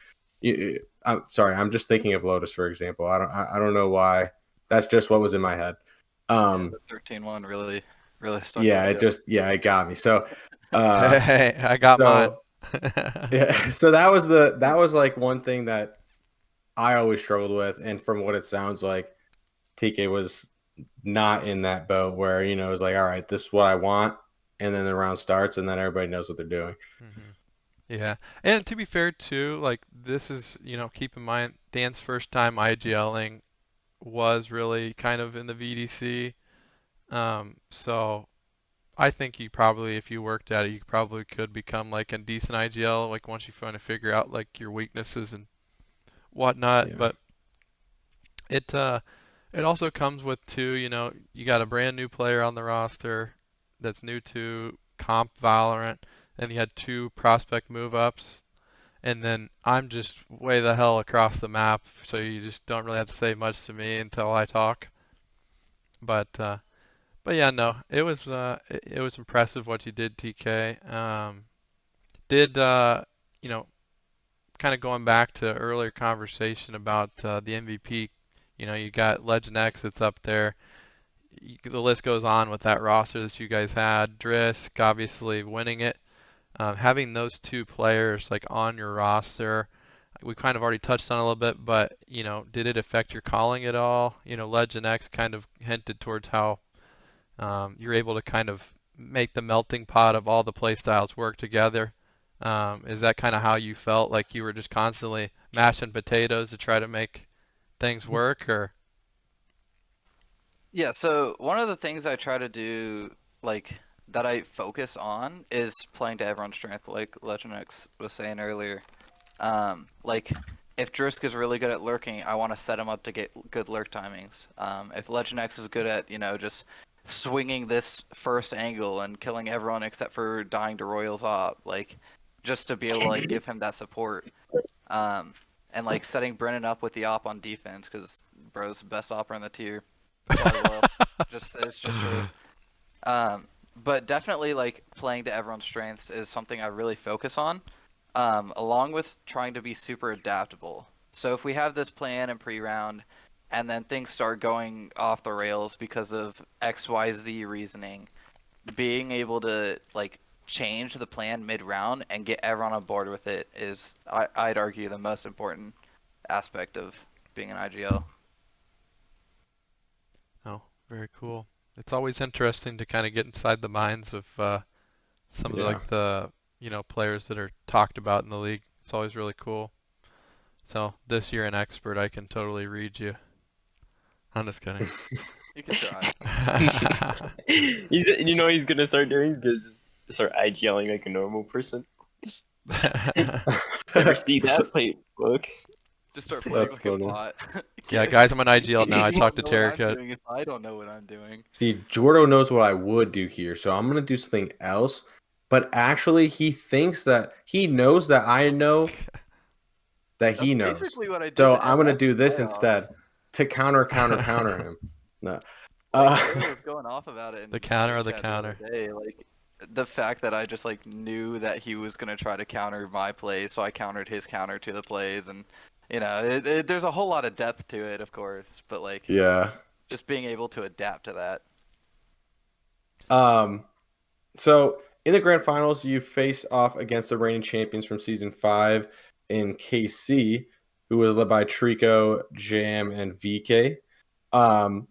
I'm sorry, I'm just thinking of Lotus for example. I don't know why. That's just what was in my head. Yeah, the 13-1 really stuck Yeah, with you. it got me. So, Hey, I got mine. so yeah, so that was like one thing that I always struggled with, and from what it sounds like, TK was not in that boat where it's like, all right, this is what I want, and then the round starts, and then everybody knows what they're doing. Mhm. Yeah, and to be fair too, like this is, keep in mind Dan's first time IGLing was really kind of in the VDC. So I think you probably, if you worked at it, you probably could become like a decent IGL, like once you kind of figure out like your weaknesses and whatnot. Yeah, But it also comes with too, you got a brand new player on the roster that's new to comp Valorant, and you had two prospect move ups, and then I'm just way the hell across the map, so you just don't really have to say much to me until I talk. But yeah, no, it was impressive what you did, TK. Did you know, kind of going back to earlier conversation about the MVP, you got Legend X that's up there. The list goes on with that roster that you guys had. Drisk obviously winning it. Having those two players like on your roster, we kind of already touched on it a little bit, but did it affect your calling at all? Legend X kind of hinted towards how you're able to kind of make the melting pot of all the play styles work together. Is that kind of how you felt, like you were just constantly mashing potatoes to try to make things work, or? Yeah, so one of the things I try to do, like, that I focus on is playing to everyone's strength, like Legend X was saying earlier. Like, if Drisk is really good at lurking, I want to set him up to get good lurk timings. If Legend X is good at, just swinging this first angle and killing everyone except for dying to Royals op, like, just to be able to, like, give him that support. Um, and, like, setting Brennan up with the op on defense, because bro's the best opper in the tier. Sorry, Will. It's just true. But definitely like playing to everyone's strengths is something I really focus on, along with trying to be super adaptable. So if we have this plan in pre-round, and then things start going off the rails because of XYZ reasoning, being able to like change the plan mid-round and get everyone on board with it is, I'd argue, the most important aspect of being an IGL. Oh, very cool. It's always interesting to kind of get inside the minds of some of the, yeah. like the players that are talked about in the league. It's always really cool. So this year an expert, I can totally read you. I'm just kidding. You can try. He's gonna start doing? He's gonna just start IGLing like a normal person. Ever see that playbook? Just start playing That's like a funny. bot. Yeah, guys, I'm on IGL now. I You won't talked to know what I'm Terracut. doing if I don't know what I'm doing. See, Jordo knows what I would do here, so I'm gonna do something else. But actually, he thinks that he knows that I know that That's he knows. basically what I did So to I'm gonna MF do this playoffs. instead to counter him. No. Like Uh, Will was going off about it The in counter J of the chat the other counter. day. Like the fact that I just like knew that he was gonna try to counter my plays, so I countered his counter to the plays, and there's a whole lot of depth to it, of course, but like yeah. just being able to adapt to that. Um. So in the grand finals, you face off against the reigning champions from season 5 in KC, who was led by Trico, Jam, and VK. Um.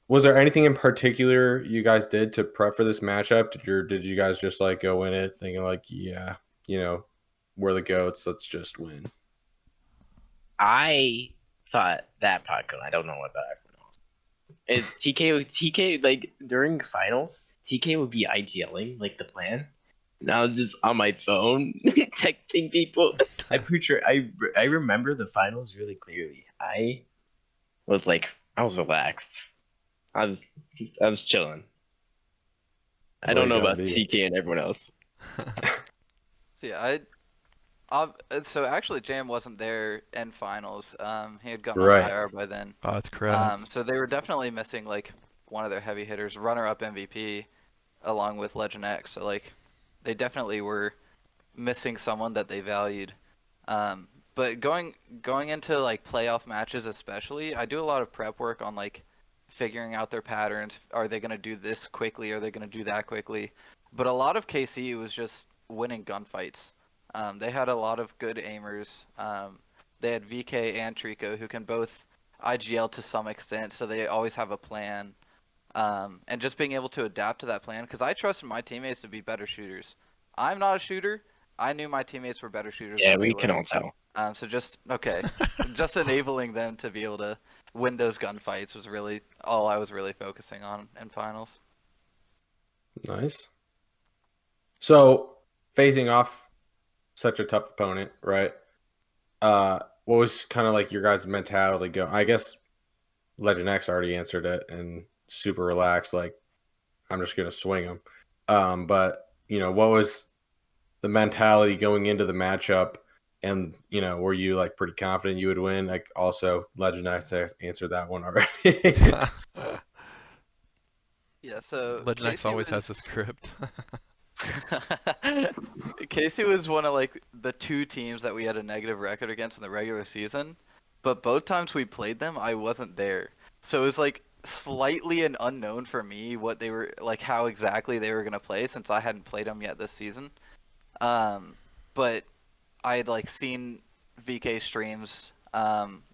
Was there anything in particular you guys did to prep for this matchup? Did you guys just like go in it thinking like, yeah, we're the goats, let's just win? I thought that podcast. I don't know about everyone else. TK like during finals, TK would be IGLing like the plan, and I was just on my phone texting people. I'm pretty sure I remember the finals really clearly. I was relaxed. I was I was chilling. That's I the way don't you know gotta about be. TK and everyone else. So yeah, so actually Jam wasn't there in finals. He had gone on Right. IR by then. Oh, that's crap. So they were definitely missing like one of their heavy hitters, runner-up MVP, along with Legend X. So like, they definitely were missing someone that they valued. But going into like playoff matches especially, I do a lot of prep work on like figuring out their patterns. Are they gonna do this quickly? Are they gonna do that quickly? But a lot of KC was just winning gunfights. They had a lot of good aimers. They had VK and Trico who can both IGL to some extent, so they always have a plan. And just being able to adapt to that plan, because I trusted my teammates to be better shooters. I'm not a shooter. I knew my teammates were better shooters Yeah, than they we can were. all tell. So just enabling them to be able to win those gunfights was really all I was really focusing on in finals. Nice. So facing off such a tough opponent, right? What was kind of like your guys' mentality go? I guess Legend X already answered it and super relaxed, like I'm just gonna swing him. But what was the mentality going into the matchup? And were you like pretty confident you would win? Like also, Legend X answered that one already. Yeah, so Legend X Casey always has was the script. Casey was one of like the two teams that we had a negative record against in the regular season, but both times we played them, I wasn't there. So it was like slightly an unknown for me what they were like, how exactly they were gonna play since I hadn't played them yet this season. But I had like seen VK streams.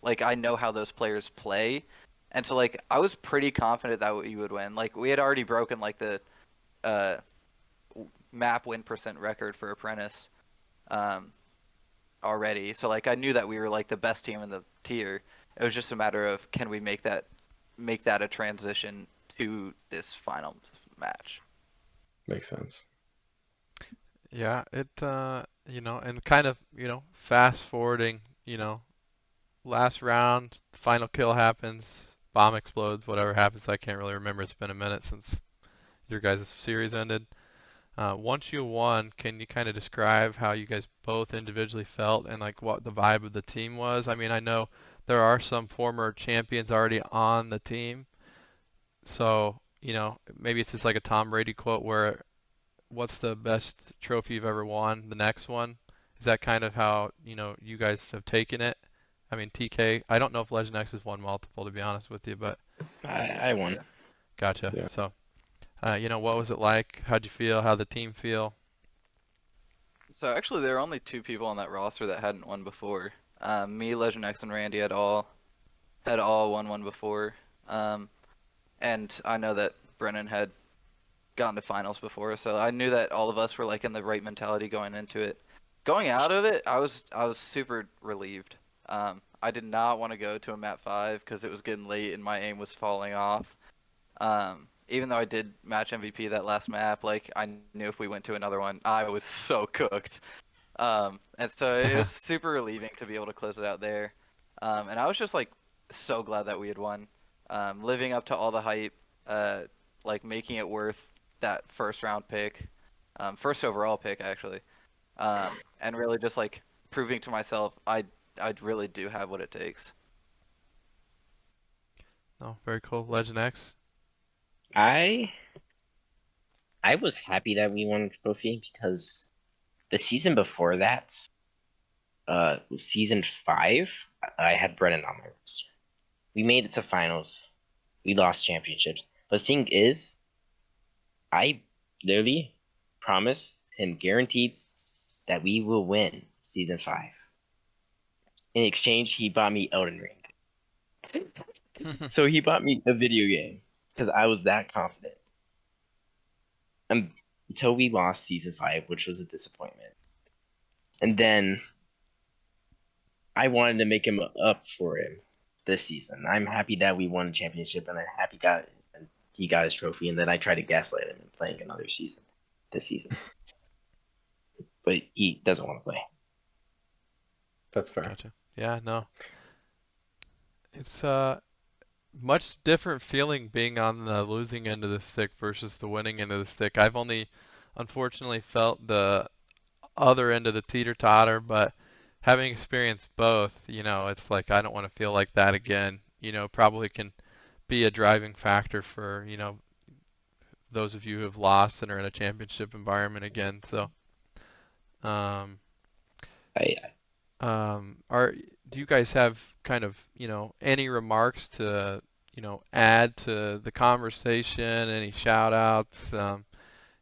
Like I know how those players play, and so like I was pretty confident that we would win. Like we had already broken like the uh, map win percent record for Apprentice um, already. So like I knew that we were like the best team in the tier. It was just a matter of can we make that a transition to this final match. Makes sense. Yeah, and kind of, fast forwarding, last round, final kill happens, bomb explodes, whatever happens. I can't really remember. It's been a minute since your guys' series ended. Once you won, can you kind of describe how you guys both individually felt and like what the vibe of the team was? I mean, I know there are some former champions already on the team, so maybe it's just like a Tom Brady quote where what's the best trophy you've ever won? The next one? Is that kind of how, you guys have taken it? I mean, TK, I don't know if Legend X has won multiple, to be honest with you, but He I has, won. yeah. gotcha. Yeah. So, what was it like? How'd you feel? How'd the team feel? So actually, there are only two people on that roster that hadn't won before. Me, Legend X, and Randy had all won one before. And I know that Brennan had gotten to finals before, so I knew that all of us were like in the right mentality going into it. Going out of it, I was super relieved. I did not want to go to a map 5 because it was getting late and my aim was falling off. Even though I did match MVP that last map, like I knew if we went to another one, I was so cooked. And so it was super relieving to be able to close it out there. And I was just like so glad that we had won. Living up to all the hype, like making it worth that first round pick, first overall pick actually, and really just like proving to myself I really do have what it takes. Oh, very cool. Legend X. I I was happy that we won the trophy because the season before that, season 5, I had Brennan on my roster. We made it to finals. We lost championships. But the thing is, I literally promised him guaranteed that we will win season 5. In exchange, he bought me Elden Ring. So he bought me a video game because I was that confident. Until we lost season 5, which was a disappointment. And then I wanted to make him up for him this season. I'm happy that we won a championship, and I'm happy he got his trophy, and then I tried to gaslight him in playing another season this season. But he doesn't want to play. That's fair. Gotcha. Yeah, no. It's much different feeling being on the losing end of the stick versus the winning end of the stick. I've only unfortunately felt the other end of the teeter-totter, but having experienced both, it's like I don't want to feel like that again. Probably can be a driving factor for, those of you who have lost and are in a championship environment again. So, um, I do you guys have kind of, any remarks to, add to the conversation, any shout outs?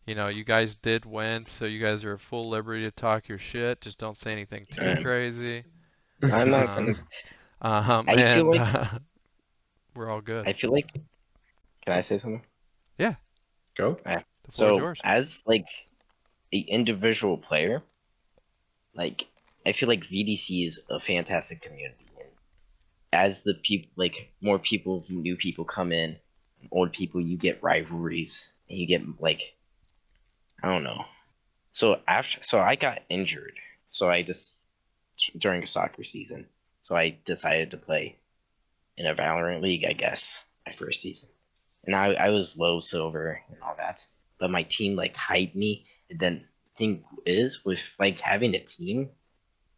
You guys did win, so you guys are at full liberty to talk your shit. Just don't say anything too crazy. I'm not gonna. I feel And like we're all good. I feel like. Can I say something? Yeah, Go. Yeah. the floor is So yours. as like a individual player, like I feel like VDC is a fantastic community. And as the people, like more people, new people come in, old people, you get rivalries, and you get like I don't know. So I got injured. So I just during a soccer season. So I decided to play in a Valorant league, I guess, my first season. And I was low silver and all that. But my team like hyped me. And then the thing is with like having a team,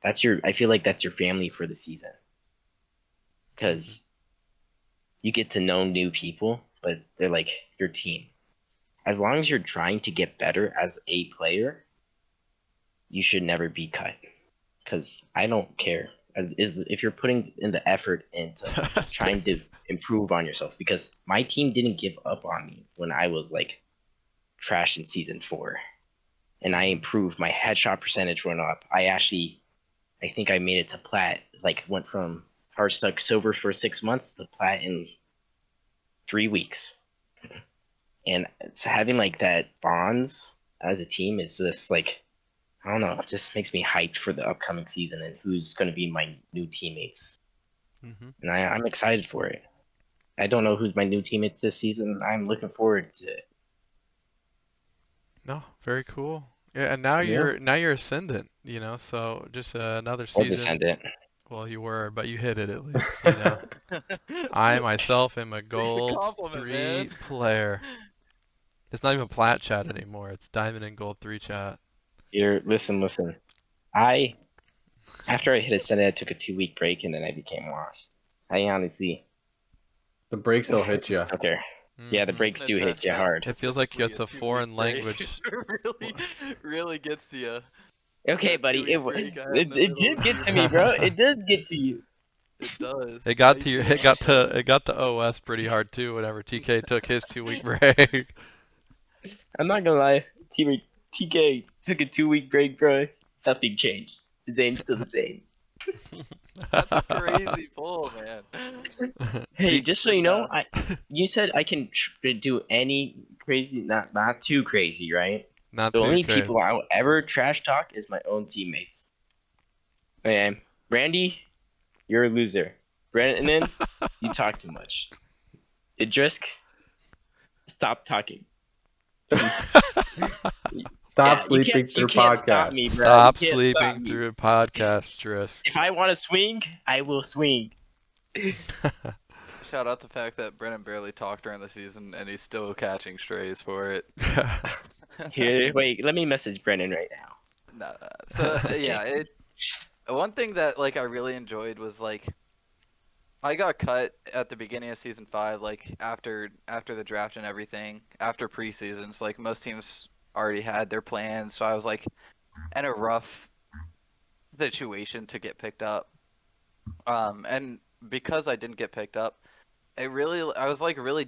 I feel like that's your family for the season. Because you get to know new people, but they're like your team. As long as you're trying to get better as a player, you should never be cut. Because I don't care is if you're putting in the effort into trying to improve on yourself. Because my team didn't give up on me when I was like trash in season 4, and I improved. My headshot percentage went up. I think I made it to plat. Like went from hard stuck silver for 6 months to plat in 3 weeks. And it's having like that bonds as a team is just like I don't know, it just makes me hyped for the upcoming season and who's going to be my new teammates. Mm-hmm. And I'm excited for it. I don't know who's my new teammates this season. I'm looking forward to it. No, very cool. Yeah, and now Yeah. you're ascendant, so just another Was season. Ascendant. Well, you were, but you hit it at least, I myself am a gold Compliment, 3 man. player. It's not even plat chat anymore. It's diamond and gold 3 chat. Here, listen. After I hit Ascendant, I took a 2-week break and then I became washed. I honestly The breaks will hit you. okay. Yeah, the Mhm. breaks do hit you hard. It feels like Specifically it's a 2-week foreign break. language. really gets to you. Okay, That buddy. 2-week break I had in the It middle did of get to season. me, bro. It does get to you. It does. It got Now to you you. see It got another to it got to OS pretty hard too. Whenever TK took his 2-week break. I'm not gonna lie. TK took a 2-week break, bro. Nothing changed. His aim's still the same. That's a crazy pull, man. Hey, T- just so you know, Yeah. you said I can do any crazy, not too crazy, right? Not The too only crazy. people I will ever trash talk is my own teammates. Okay, Randy, you're a loser. Brennan, you talk too much. Idrisk, stop talking. Stop Yeah, sleeping you through can't stop podcasts. me, bro. You Stop can't stop sleeping me. through a podcast, Tris. If I want to swing, I will swing. Shout out the fact that Brennan barely talked during the season and he's still catching strays for it. Here, wait, let me message Brennan right now. Nah, so Just yeah, kidding. one thing that like I really enjoyed was like I got cut at the beginning of season 5, like after the draft and everything, after preseasons. Like most teams already had their plans, so I was like in a rough situation to get picked up. And because I didn't get picked up, I was like really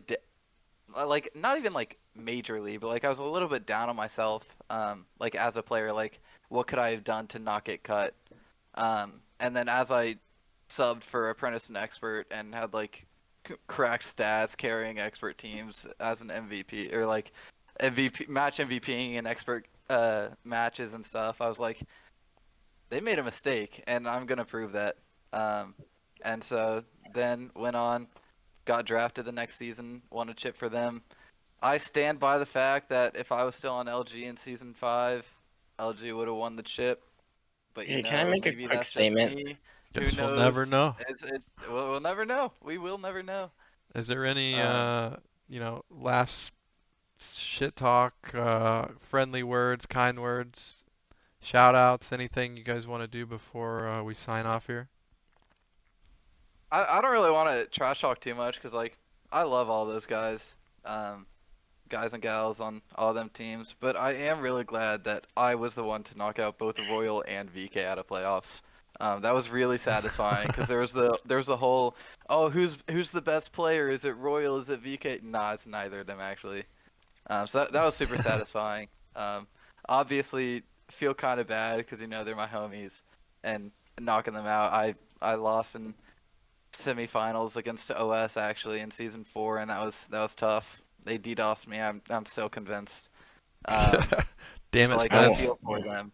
like not even like majorly, but like I was a little bit down on myself. Like as a player, like what could I have done to not get cut? And then as I subbed for Apprentice and Expert and had like cracked stats carrying Expert teams as an MVP or like MVPing and Expert matches and stuff, I was like, they made a mistake, and I'm gonna prove that. And so then went on, got drafted the next season, won a chip for them. I stand by the fact that if I was still on LG in season 5, LG would have won the chip. But Can I make a maybe quick that's just statement? me. Who Guess we'll never knows? know. We'll never know. We will never know. Is there any, Um, last shit talk, friendly words, kind words, shout outs, anything you guys want to do before we sign off here? I don't really want to trash talk too much because like I love all those guys, guys and gals on all them teams. But I am really glad that I was the one to knock out both Royal and VK out of playoffs. That was really satisfying because there was the whole, oh, who's the best player? Is it Royal? Is it VK? Nah, it's neither of them actually. So that was super satisfying. Obviously feel kind of bad because they're my homies, and knocking them out. I lost in semifinals against OS actually in season 4, and that was tough. They DDoSed me. I'm so convinced. Damn So it, like I Spence. feel for them,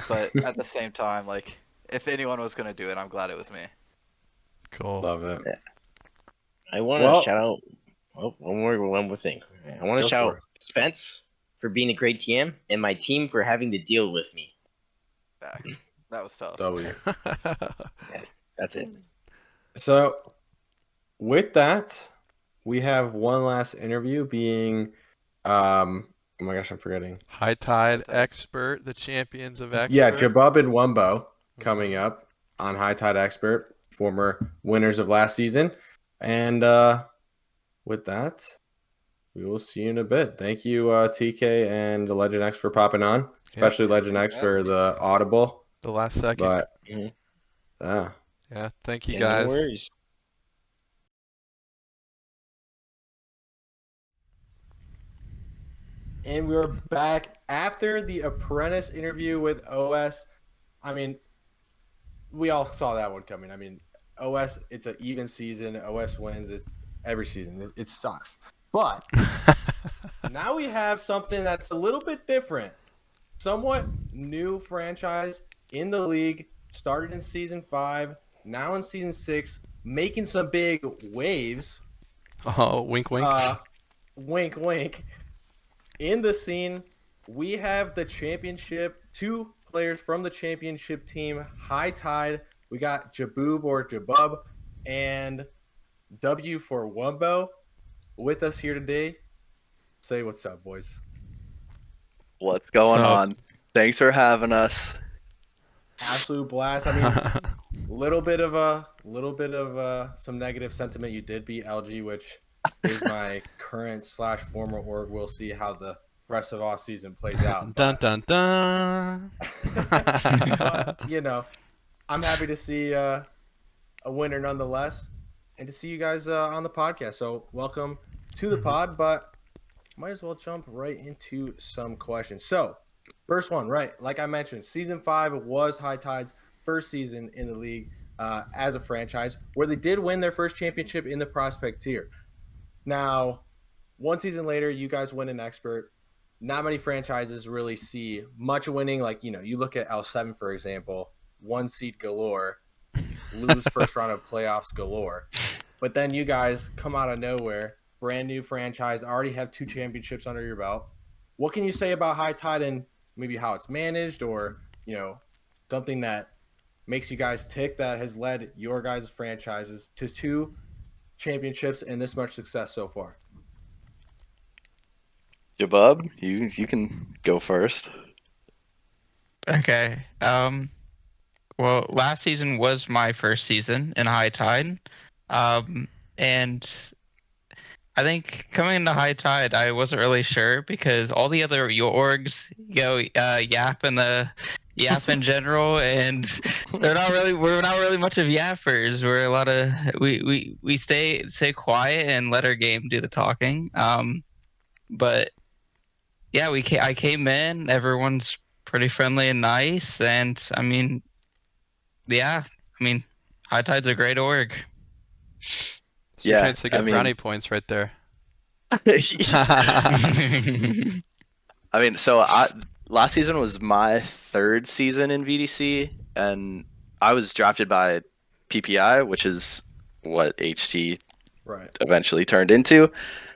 but at the same time, like if anyone was gonna do it, I'm glad it was me. Cool. Love it. I want to Well, shout out one more thing. I want to Go shout for out it. Spence for being a great TM and my team for having to deal with me. Facts. That was tough. W. Yeah, that's it. So with that, we have one last interview being oh my gosh, I'm forgetting. High Tide High Tide. Expert, the champions of Expert. Yeah, Jabub and Wumbo coming up on High Tide Expert, former winners of last season. And with that, we will see you in a bit. Thank you, TK and the Legend X for popping on, especially Legend X Yeah. for the audible. The last second. But Mhm. Yeah, thank you Yeah, guys. no worries. and we are back after the Apprentice interview with OS. I mean, we all saw that one coming. I mean, OS, it's an even season. OS wins it every season. It sucks. But now we have something that's a little bit different. Somewhat new franchise in the league, started in season 5, now in season 6, making some big waves. Oh, wink, wink. Wink, wink. In the scene, we have the championship, 2 players from the championship team, High Tide. We got Jaboob or Jabub and W for Wumbo with us here today. Say what's up, boys. What's going What's up? on? Thanks for having us. Absolute blast. I mean, little bit of some negative sentiment. You did beat LG, which is my current / former org. We'll see how the rest of off season plays out. Dun But, dun dun. but I'm happy to see a winner nonetheless, and to see you guys on the podcast. So welcome to the pod. But might as well jump right into some questions. So first one, right? Like I mentioned, season 5 was High Tide's first season in the league as a franchise, where they did win their first championship in the prospect tier. Now, one season later, you guys win an expert. Not many franchises really see much winning. Like, you look at L7, for example, 1 seed galore, lose first round of playoffs galore. But then you guys come out of nowhere, brand new franchise, already have 2 championships under your belt. What can you say about High Tide and maybe how it's managed, or, something that makes you guys tick that has led your guys' franchises to 2 championships and this much success so far? Jabub, you can go first. Okay. Well, last season was my first season in High Tide. And I think coming into High Tide, I wasn't really sure because all the other orgs yap in general, and we're not really much of yappers. We're a lot of we stay quiet and let our game do the talking. But yeah, I came in, everyone's pretty friendly and nice, and I mean, yeah, High Tide's a great org. So your chance to get brownie points right there. So last season was my 3rd season in VDC, and I was drafted by PPI, which is what HT Right. eventually turned into.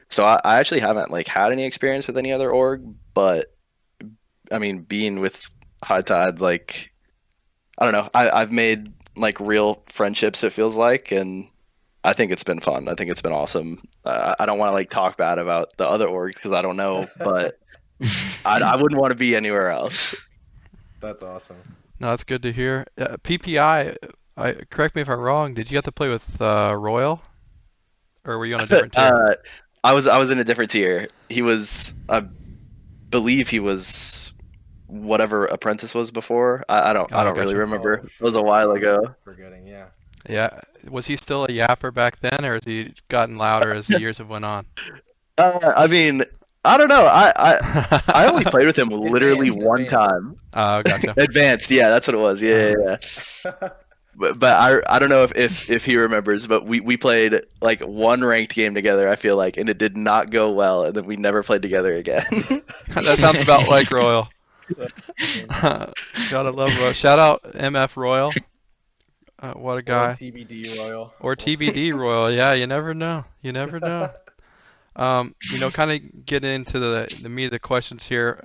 So I actually haven't like had any experience with any other org, but I mean, being with High Tide, like I don't know, I've made like real friendships. It feels like, and I think it's been fun. I think it's been awesome. I don't want to like talk bad about the other orgs because I don't know, but I wouldn't want to be anywhere else. That's awesome. No, that's good to hear. PPI, correct me if I'm wrong. Did you have to play with Royal, or were you on a different tier? I was in a different tier. He was, I believe he was whatever Apprentice was before. I Oh, don't really gotcha. remember. Oh, It was a shoot. while ago. Forgetting, yeah. Yeah. Was he still a yapper back then, or has he gotten louder as the years have went on? I mean, I don't know. I only played with him literally one Advanced. time. Oh, gotcha. Advanced, yeah, that's what it was. Yeah. But I don't know if he remembers, but we played like one ranked game together, I feel like, and it did not go well, and then we never played together again. That sounds about like Royal. That's funny. Gotta love Royal. Shout out MF Royal. What a Or guy. TBD Royal. Or We'll see. TBD Royal. Yeah, you never know. You never know. Kind of get into the meat of the questions here.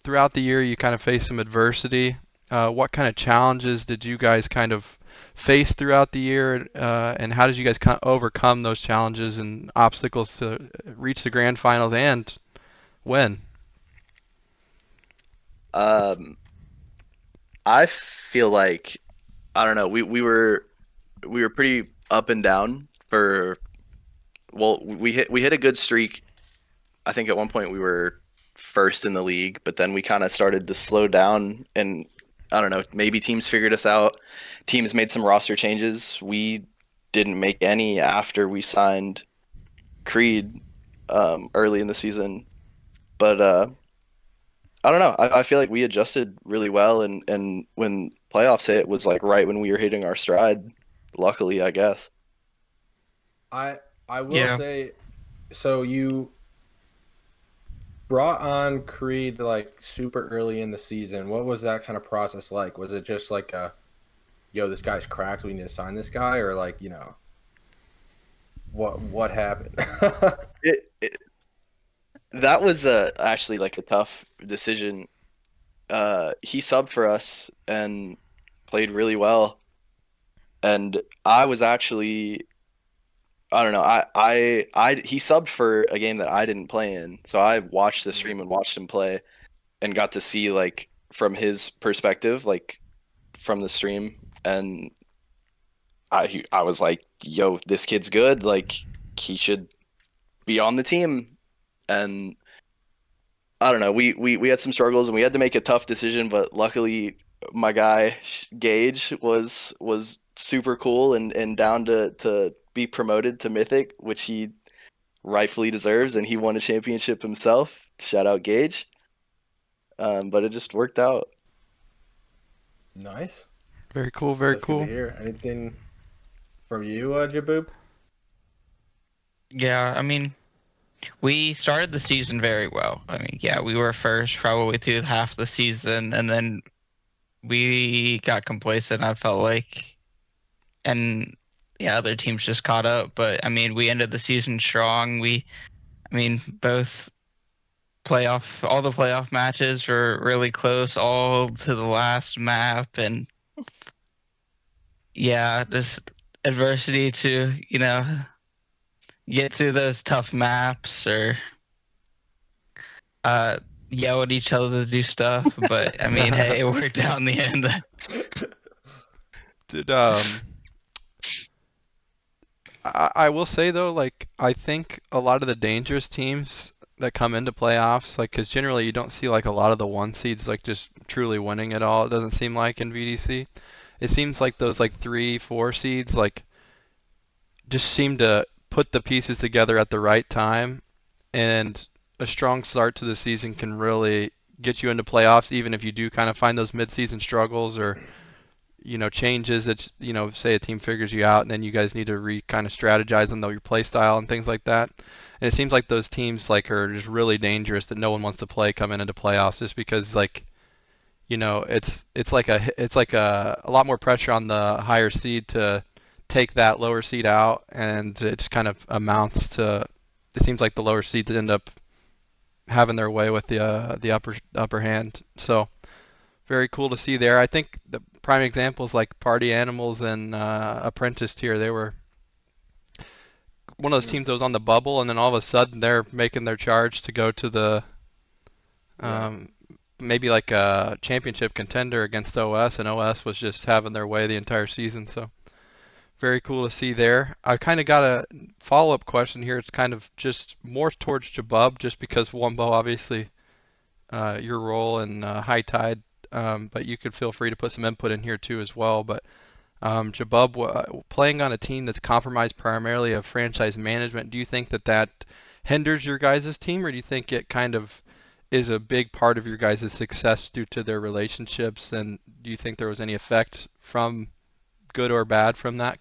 Throughout the year, you kind of face some adversity. What kind of challenges did you guys kind of face throughout the year, and how did you guys overcome those challenges and obstacles to reach the grand finals and win? I feel like I don't know. We were pretty up and down for we hit a good streak. I think at one point we were first in the league, but then we kind of started to slow down, and I don't know, maybe teams figured us out. Teams made some roster changes. We didn't make any after we signed Creed early in the season. But I don't know. I feel like we adjusted really well, and when playoffs hit, it was like right when we were hitting our stride. Luckily, I guess. I will Yeah. say, so you brought on Creed like super early in the season. What was that kind of process like? Was it just like yo, this guy's cracked, we need to sign this guy, or like, what happened? That was actually like a tough decision. He subbed for us and played really well, and I was actually I don't know. He subbed for a game that I didn't play in, so I watched the stream and watched him play, and got to see like from his perspective, like from the stream, and I was like, "Yo, this kid's good. Like he should be on the team." And I don't know. We had some struggles, and we had to make a tough decision, but luckily my guy Gage was super cool and down to be promoted to Mythic, which he rightfully deserves, and he won a championship himself. Shout out Gage. But it just worked out. Nice. Very cool. Very That's cool. good to hear. Anything from you, Jaboob? Yeah, I mean, we started the season very well. I mean, yeah, we were first probably through half the season, and then we got complacent, I felt like. And yeah, other teams just caught up. But I mean, we ended the season strong. Both all the playoff matches were really close, all to the last map, and yeah, just adversity to, get through those tough maps or yell at each other to do stuff. But I mean, hey, it worked out in the end. Did I will say though, like I think a lot of the dangerous teams that come into playoffs, like because generally you don't see like a lot of the one seeds like just truly winning it all. It doesn't seem like in VDC. It seems like those like 3, 4 seeds like just seem to put the pieces together at the right time, and a strong start to the season can really get you into playoffs, even if you do kind of find those mid-season struggles or changes that say a team figures you out and then you guys need to kind of strategize on your play style and things like that. And it seems like those teams like are just really dangerous that no one wants to play coming into playoffs just because like you know, it's like a lot more pressure on the higher seed to take that lower seed out, and it just kind of amounts to, it seems like the lower seeds end up having their way with the upper hand. So very cool to see there. I think the prime examples like Party Animals and Apprentice tier, they were one of those teams that was on the bubble, and then all of a sudden they're making their charge to go to the um, maybe like a championship contender against OS, and OS was just having their way the entire season. So very cool to see there. I kind of got a follow-up question here. It's kind of just more towards Jabub, just because Wumbo, obviously, your role in High Tide, but you could feel free to put some input in here too as well. But Jabub, playing on a team that's compromised primarily of franchise management, do you think that that hinders your guys' team, or do you think it kind of is a big part of your guys' success due to their relationships? And do you think there was any effect from good or bad from that?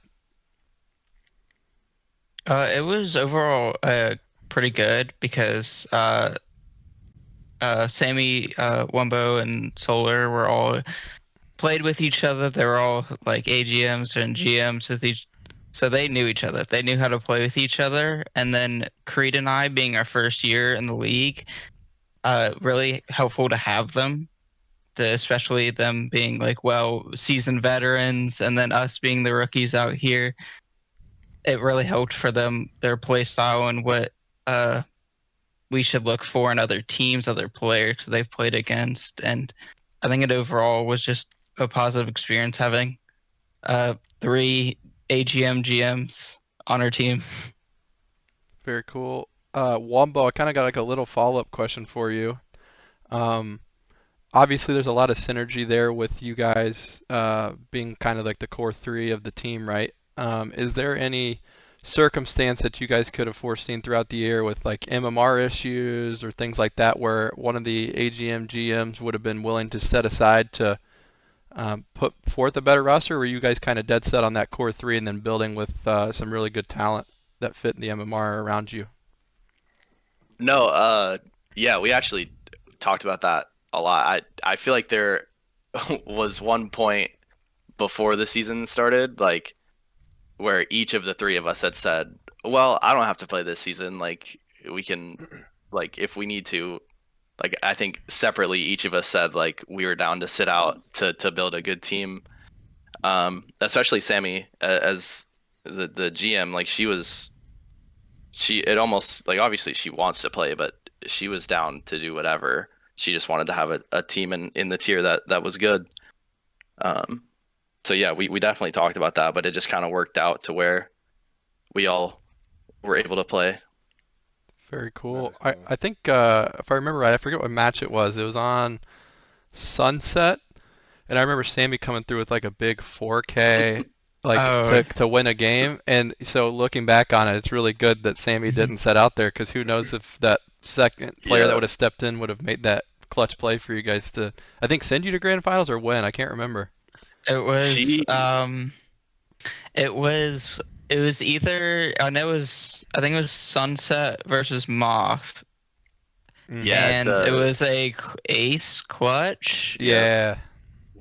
It was overall pretty good because Sammy, Wumbo, and Solar were all played with each other. They were all like AGMs and GMs with each, so they knew each other. They knew how to play with each other. And then Creed and I, being our first year in the league, really helpful to have them. Especially them being like seasoned veterans, and then us being the rookies out here. It really helped for them, their play style, and what we should look for in other teams, other players they've played against. And I think it overall was just a positive experience having 3 AGM GMs on our team. Very cool. Wumbo, I kind of got like a little follow-up question for you. Obviously, there's a lot of synergy there with you guys being kind of like the core 3 of the team, right? Is there any circumstance that you guys could have foreseen throughout the year with like MMR issues or things like that where one of the AGM GMs would have been willing to set aside to put forth a better roster, or were you guys kind of dead set on that core 3 and then building with some really good talent that fit in the MMR around you? No, yeah, we actually talked about that a lot. I feel like there was one point before the season started, like, where each of the 3 of us had said, well, I don't have to play this season. Like, we can, like, if we need to, like, I think separately, each of us said, like, we were down to sit out to build a good team. Especially Sammy as the GM, like, it almost, like, obviously she wants to play, but she was down to do whatever. She just wanted to have a team in the tier that was good. So yeah, we definitely talked about that, but it just kind of worked out to where we all were able to play. Very cool. Cool. I think if I remember right, I forget what match it was. It was on Sunset, and I remember Sammy coming through with like a big 4K, like to win a game. And so looking back on it, it's really good that Sammy didn't set out there, because who knows if that second player that would have stepped in would have made that clutch play for you guys to, I think, send you to grand finals or win. I can't remember. It was it was either, I think it was Sunset versus Moth. Yeah, and it was a ace clutch. Yeah.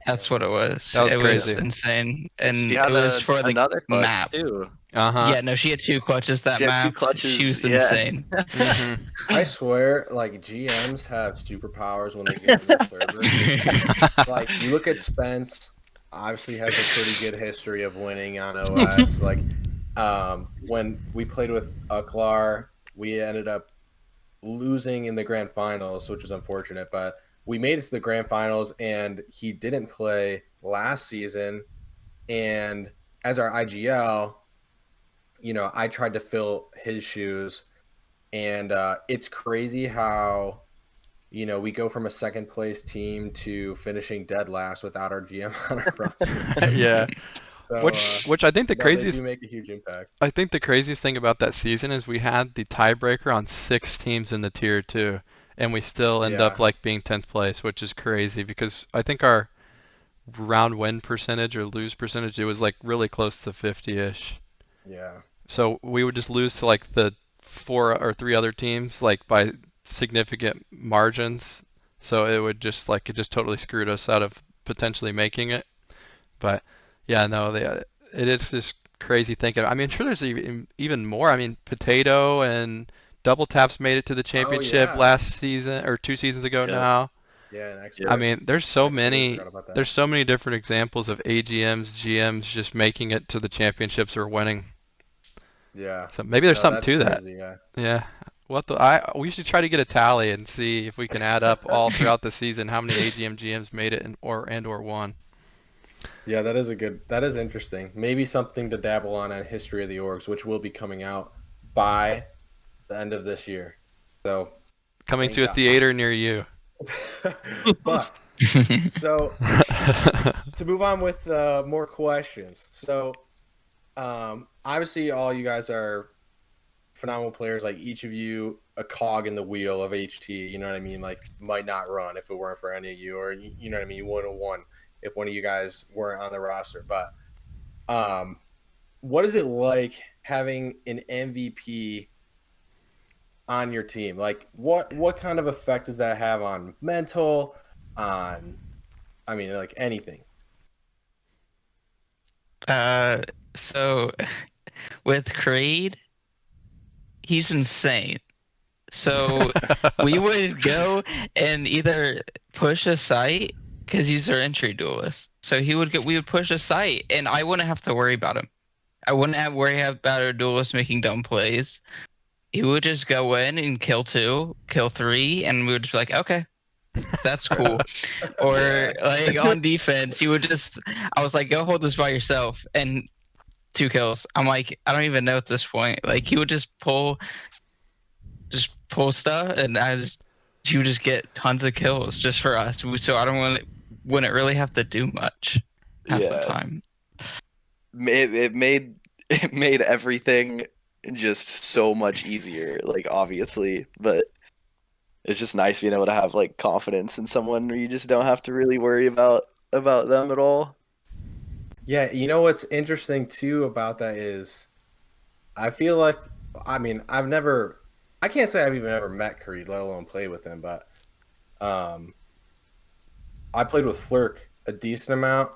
That's what it was. That was it crazy. was insane, and she it had was for the another clutch map too. Uh-huh. Yeah, no, she had 2 clutches that She had map. 2 clutches. She was yeah. insane. I swear, like, GMs have superpowers when they get in the server. Like, you look at Spence, obviously has a pretty good history of winning on OS. Like, when we played with Uklar, we ended up losing in the grand finals, which is unfortunate, but we made it to the grand finals, and he didn't play last season. And as our IGL, you know, I tried to fill his shoes, and it's crazy how, you know, we go from a second place team to finishing dead last without our GM on our roster. Yeah. So, which I think the craziest, they do make a huge impact. I think the craziest thing about that season is we had the tiebreaker on 6 teams in the tier 2, and we still end up like being 10th place, which is crazy, because I think our round win percentage or lose percentage, it was like really close to 50-ish. Yeah. So we would just lose to like the 4 or 3 other teams like by significant margins. So it just totally screwed us out of potentially making it. But yeah, no, it is just crazy thinking. I mean, sure, there's even more. I mean, Potato and Double Taps made it to the Oh championship yeah, last season or 2 seasons ago Yep. now. yeah, and I expert. mean, there's so Expert, many forgot about that. there's so many different examples of AGMs, GMs just making it to the championships or winning. Yeah, So maybe there's no, something that's to that. crazy. Yeah, Yeah. We should try to get a tally and see if we can add up all throughout the season how many AGM GMs made it and or won. yeah, that is interesting. Maybe something to dabble on history of the orgs, which will be coming out by the end of this year. So Coming thank to a God. theater near you. But so to move on with more questions. So obviously all you guys are phenomenal players. Like each of you a cog in the wheel of HT. You know what I mean? Like might not run if it weren't for any of you, or you know what I mean. You wouldn't have won if one of you guys weren't on the roster. But um, what is it like having an MVP on your team? Like what kind of effect does that have on mental, on I mean like anything? So with Creed, he's insane. So we would go and either push a site because he's our entry duelist. So we would push a site, and I wouldn't have to worry about him. I wouldn't have worry about our duelist making dumb plays. He would just go in and kill 2, kill 3, and we would just be like, okay, that's cool. Or Yeah. like on defense, I was like, go hold this by yourself, and 2 kills. I'm like, I don't even know at this point. Like he would just pull stuff, and he would just get tons of kills just for us. So I wouldn't really have to do much half the Yeah, time. it made everything just so much easier. Like obviously, but it's just nice being able to have like confidence in someone where you just don't have to really worry about them at all. Yeah, you know what's interesting too about that is I feel like I mean I can't say I've even ever met Creed, let alone played with him, but um I played with Flirk a decent amount,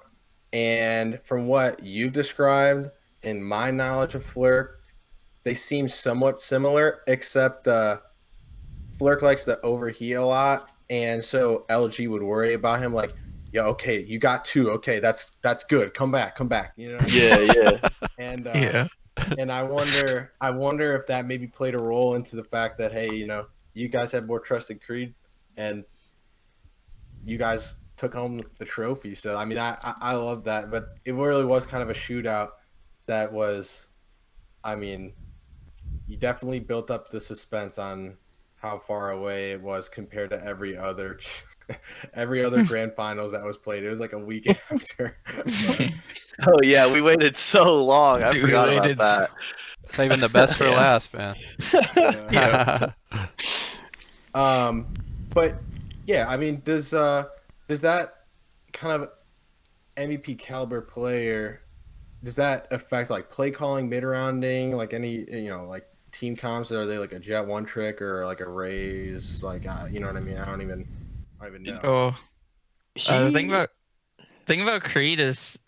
and from what you've described in my knowledge of Flirk, they seem somewhat similar, except Flirk likes to overheat a lot, and so LG would worry about him like, "Yo, okay, you got 2. Okay, that's good. Come back. You know what I mean?" Yeah. And Yeah. and I wonder if that maybe played a role into the fact that hey, you know, you guys had more trust in Creed, and you guys took home the trophy. So I mean, I love that, but it really was kind of a shootout. That was, I mean, you definitely built up the suspense on how far away it was compared to every other grand finals that was played. It was like a week after. But, Oh yeah, we waited so long. I Dude, we forgot waited about Saving the best for Yeah. last, man. yeah. Yeah. But yeah, I mean, does that kind of MVP caliber player, does that affect like play calling, mid rounding, like any like team comps? Are they like a Jet one trick or like a raise? Like you know what I mean? I don't even know. Oh, the He thing about Creed is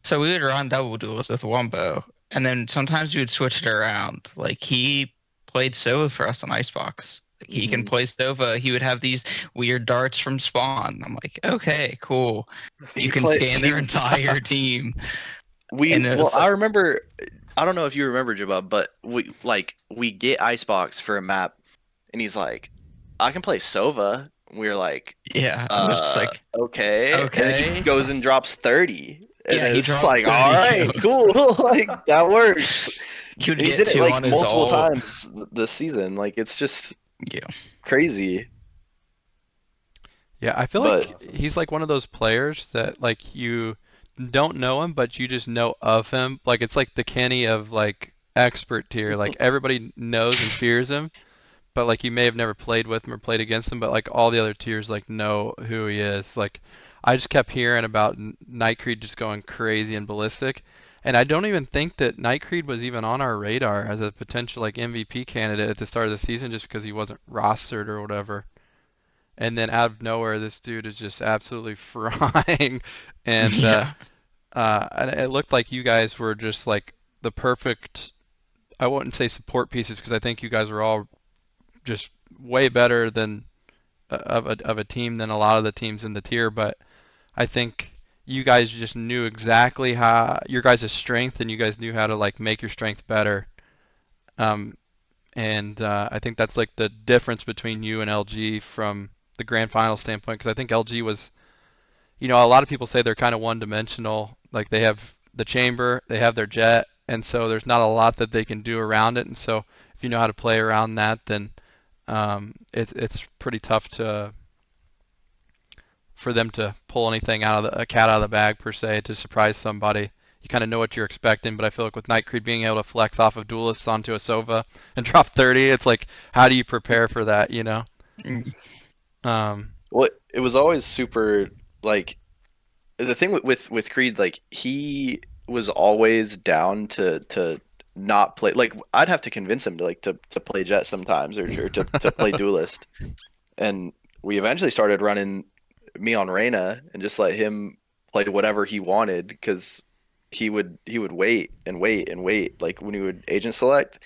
so we would run double duels with Wumbo, and then sometimes we would switch it around. Like he played Sova for us on Icebox. Like, he can play Sova. He would have these weird darts from spawn. I'm like, okay, cool. You can scan their entire team. And it was I remember. I don't know if you remember, Jabba, but we get Icebox for a map, and he's like, "I can play Sova." We're like, yeah, I was just like, okay. And then he okay. goes and drops 30. And Yeah, he it's just dropped like, 30 all right, kills. cool. Like that works. He would And he get did it 2 like on his multiple ult. times this season. Like it's just Yeah. crazy. Yeah, I feel But like he's like one of those players that like you don't know him, but you just know of him. Like it's like the Kenny of like expert tier. Like everybody knows and fears him, but like you may have never played with him or played against him, but like all the other tiers like know who he is. Like I just kept hearing about Nightcreed just going crazy and ballistic, and I don't even think that Nightcreed was even on our radar as a potential like MVP candidate at the start of the season just because he wasn't rostered or whatever. and then out of nowhere, this dude is just absolutely frying, and Yeah. and it looked like you guys were just like the perfect. I wouldn't say support pieces because I think you guys were all just way better than of a team than a lot of the teams in the tier, but I think you guys just knew exactly how your guys' strength, and you guys knew how to like make your strength better. Um, and I think that's like the difference between you and LG from the grand final standpoint, because I think LG was, a lot of people say they're kind of one-dimensional. Like they have the chamber, they have their jet, and so there's not a lot that they can do around it. And so if you know how to play around that, then it's pretty tough for them to pull anything a cat out of the bag per se to surprise somebody. You kind of know what you're expecting, but I feel like with Night Creed being able to flex off of Duelists onto a Sova and drop 30, it's like, how do you prepare for that, Mm. Well, it was always super like the thing with Creed, like he was always down to not play. Like I'd have to convince him to play Jet sometimes or to play Duelist, and we eventually started running me on Reyna and just let him play whatever he wanted because he would wait and wait and wait like when he would agent select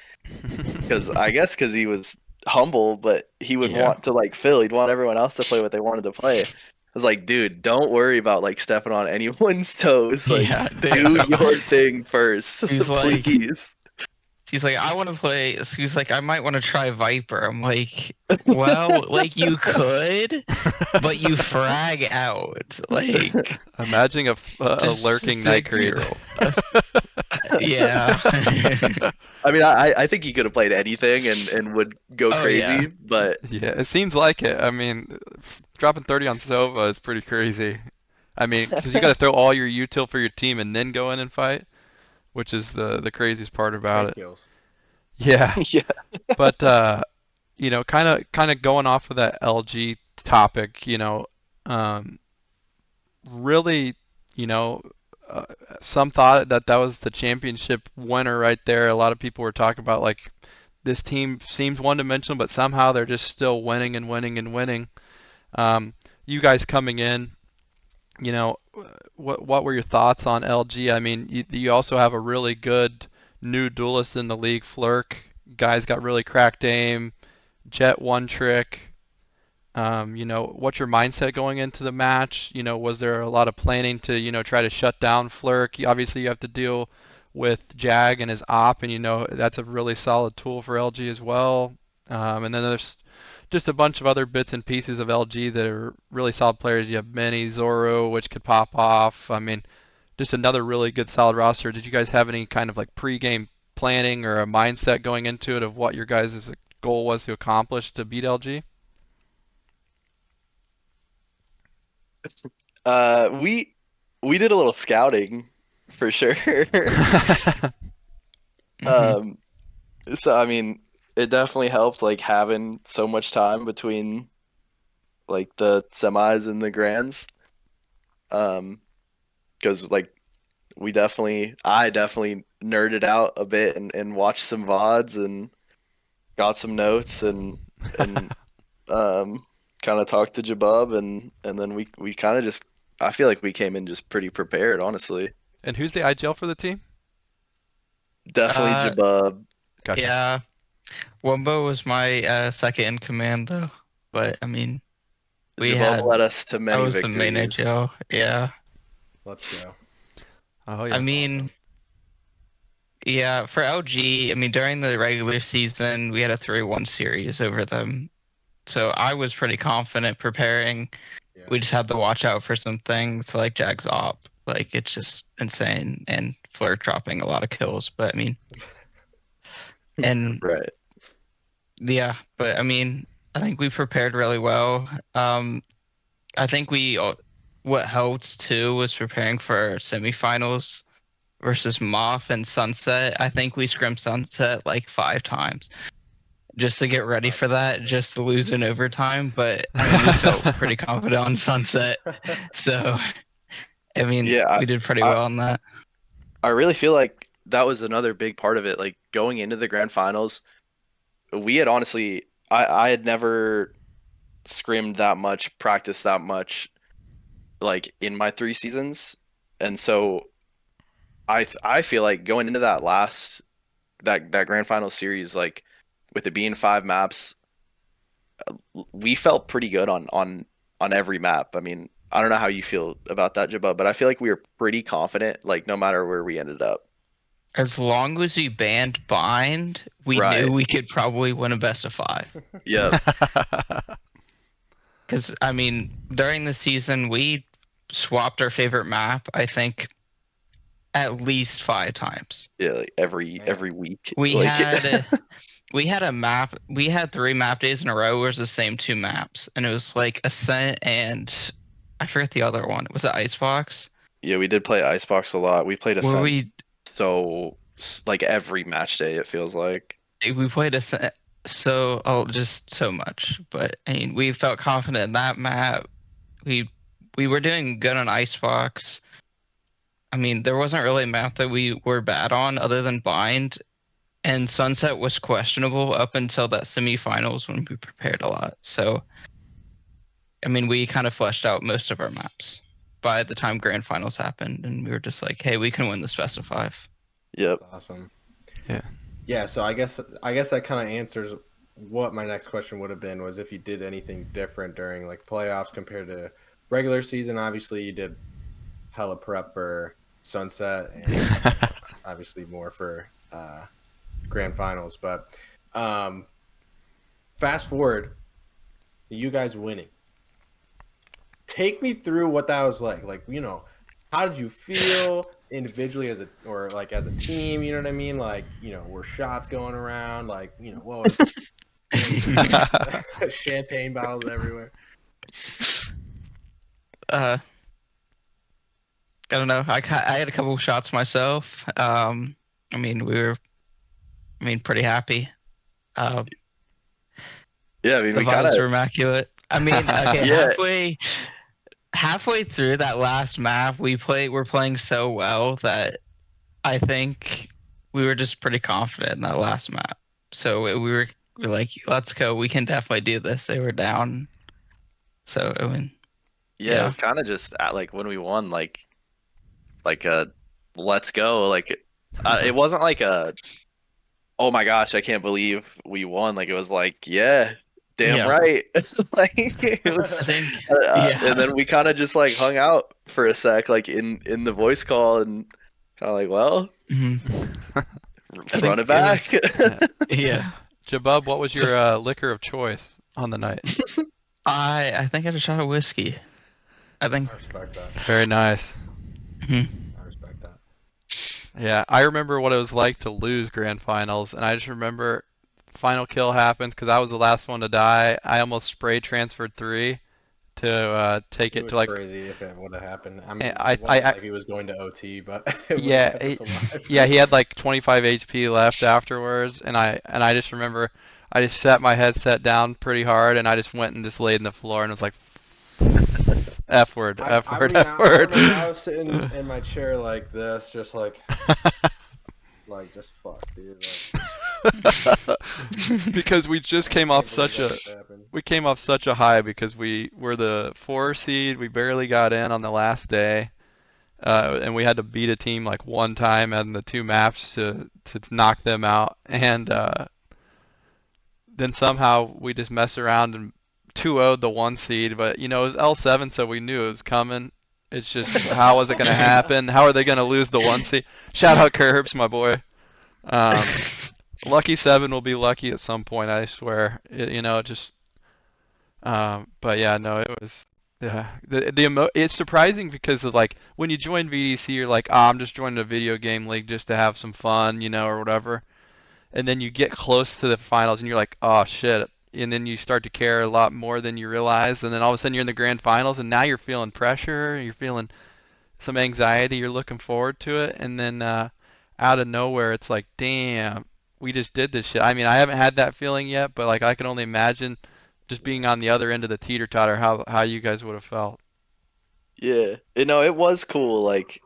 because I guess because he was humble, but he would Yeah. want to like Phil. He'd want everyone else to play what they wanted to play. I was like, dude, don't worry about like stepping on anyone's toes. Like, Yeah. do your thing first, He's like, please. She's like, I want to play. She's like, I might want to try Viper. I'm like, well, like you could, but you frag out. Like, Imagine a just lurking Night stick Creed. your. Yeah. I mean, I think he could have played anything and would go Oh, crazy, yeah. but Yeah, it seems like it. I mean, dropping 30 on Sova is pretty crazy. I mean, because you got to throw all your util for your team and then go in and fight, which is the craziest part about 10 it. kills. Yeah, yeah. but kind of going off of that LG topic, really, you know, uh, some thought that was the championship winner right there. A lot of people were talking about like this team seems one-dimensional, but somehow they're just still winning and winning and winning. You guys coming in, you know, what were your thoughts on LG? I mean, you also have a really good new duelist in the league, Flurk. Guys got really cracked aim, Jet one trick. What's your mindset going into the match? Was there a lot of planning to, try to shut down Flurk? Obviously, you have to deal with Jag and his op, and that's a really solid tool for LG as well. And then there's just a bunch of other bits and pieces of LG that are really solid players. You have Mini, Zoro, which could pop off. I mean, just another really good solid roster. Did you guys have any kind of like pre-game planning or a mindset going into it of what your guys' goal was to accomplish to beat LG? We did a little scouting for sure. Mhm. So I mean, it definitely helped like having so much time between like the semis and the grands. Because like I definitely nerded out a bit and watched some VODs and got some notes and um kind of talked to Jabub and then we kind of just I feel like we came in just pretty prepared, honestly. And who's the IGL for the team? Definitely Uh, Jabub. Gotcha. yeah. Wumbo was my second in command though, but I mean, we Jabub had. led us to I many was the main victories. AGL. Yeah. Let's go. Oh I yeah. mean, Awesome. yeah, for LG, I mean, during the regular season, we had a 3-1 series over them. So I was pretty confident preparing. Yeah. We just had to watch out for some things like Jag's op. Like, it's just insane. And Flirt dropping a lot of kills. But I mean, and Right. yeah, but I mean, I think we prepared really well. I think what helped too was preparing for semifinals versus Moth and Sunset. I think we scrimmed Sunset like 5 times just to get ready for that, just to lose in overtime. But I mean, we felt pretty confident on Sunset. So, I mean, Yeah, we did pretty I, well on that. I really feel like that was another big part of it. Like going into the grand finals, we had honestly, I had never scrimmed that much, practiced that much, like in my 3 seasons, and so I feel like going into that that grand final series, like with it being 5 maps, we felt pretty good on every map. I mean, I don't know how you feel about that, Jabba, but I feel like we were pretty confident, like no matter where we ended up. As long as we banned bind, we Right. knew we could probably win a best of 5. Yep. Because I mean, during the season, we swapped our favorite map. I think at least 5 times. Yeah, like every week. We like, had a map. We had 3 map days in a row where it was the same 2 maps, and it was like Ascent and I forget the other one. Was it Icebox? yeah, we did play Icebox a lot. We played Where Ascent so like every match day, it feels like. we played Ascent just so much. But I mean, we felt confident in that map. We were doing good on Icebox. I mean, there wasn't really a map that we were bad on other than Bind, and Sunset was questionable up until that semifinals when we prepared a lot. So, I mean, we kind of fleshed out most of our maps by the time grand finals happened, and we were just like, hey, we can win this best of 5. Yep. That's awesome. Yeah. Yeah, so I guess that kind of answers what my next question would have been, was if you did anything different during like playoffs compared to regular season. Obviously, you did hella prep for Sunset and obviously more for grand finals. But fast forward, you guys winning. Take me through what that was like. Like, you know, how did you feel individually as a team? You know what I mean? Like, you know, were shots going around? Like, you know, what was champagne bottles everywhere? I don't know. I had a couple of shots myself. I mean, we were, pretty happy. Yeah, I mean, The we vibes kind of were immaculate. I mean, okay, Yeah. halfway through that last map, we're playing so well that I think we were just pretty confident in that last map. So we were like, let's go. We can definitely do this. They were down. So, I mean, yeah, yeah. it was kind of just like when we won, like a let's go. Like it wasn't like a oh my gosh, I can't believe we won. Like it was like yeah, damn Yeah. right. Like it was, I think, and then we kind of just like hung out for a sec, like in the voice call, and kind of like, well, mhm. let's run it back. Yeah. Jabub, what was your liquor of choice on the night? I think I had a shot of whiskey. I think. I respect that. Very nice. Mhm. I respect that. Yeah, I remember what it was like to lose grand finals, and I just remember final kill happens because I was the last one to die. I almost spray transferred 3 to take It it was to like crazy if it would have happened. I mean, I it wasn't like he was going to OT, but it would have yeah kept us alive. yeah he had like 25 HP left afterwards, and I just remember I just set my headset down pretty hard, and I just went and just laid in the floor and was like F word, F word, F I word. remember I was sitting in my chair like this, just like just fuck, dude. Because we just came off such a high because we were the 4 seed. We barely got in on the last day, and we had to beat a team like one time in the 2 maps to knock them out. And then somehow we just messed around and 2-0'd the 1 seed. But you know, it was L7, so we knew it was coming. It's just how was it going to happen? How are they going to lose the 1 seed? Shout out Curbs, my boy. Lucky 7 will be lucky at some point, I swear. You know, just. But yeah, no, it was. Yeah, it's surprising because of like when you join VDC, you're like, I'm just joining a video game league just to have some fun, you know, or whatever. And then you get close to the finals, and you're like, oh shit. And then you start to care a lot more than you realize. And then all of a sudden you're in the grand finals, and now you're feeling pressure, you're feeling some anxiety, you're looking forward to it, and then out of nowhere, it's like, damn, we just did this shit. I mean, I haven't had that feeling yet, but like I can only imagine just being on the other end of the teeter-totter how you guys would have felt. Yeah, you know, it was cool. Like,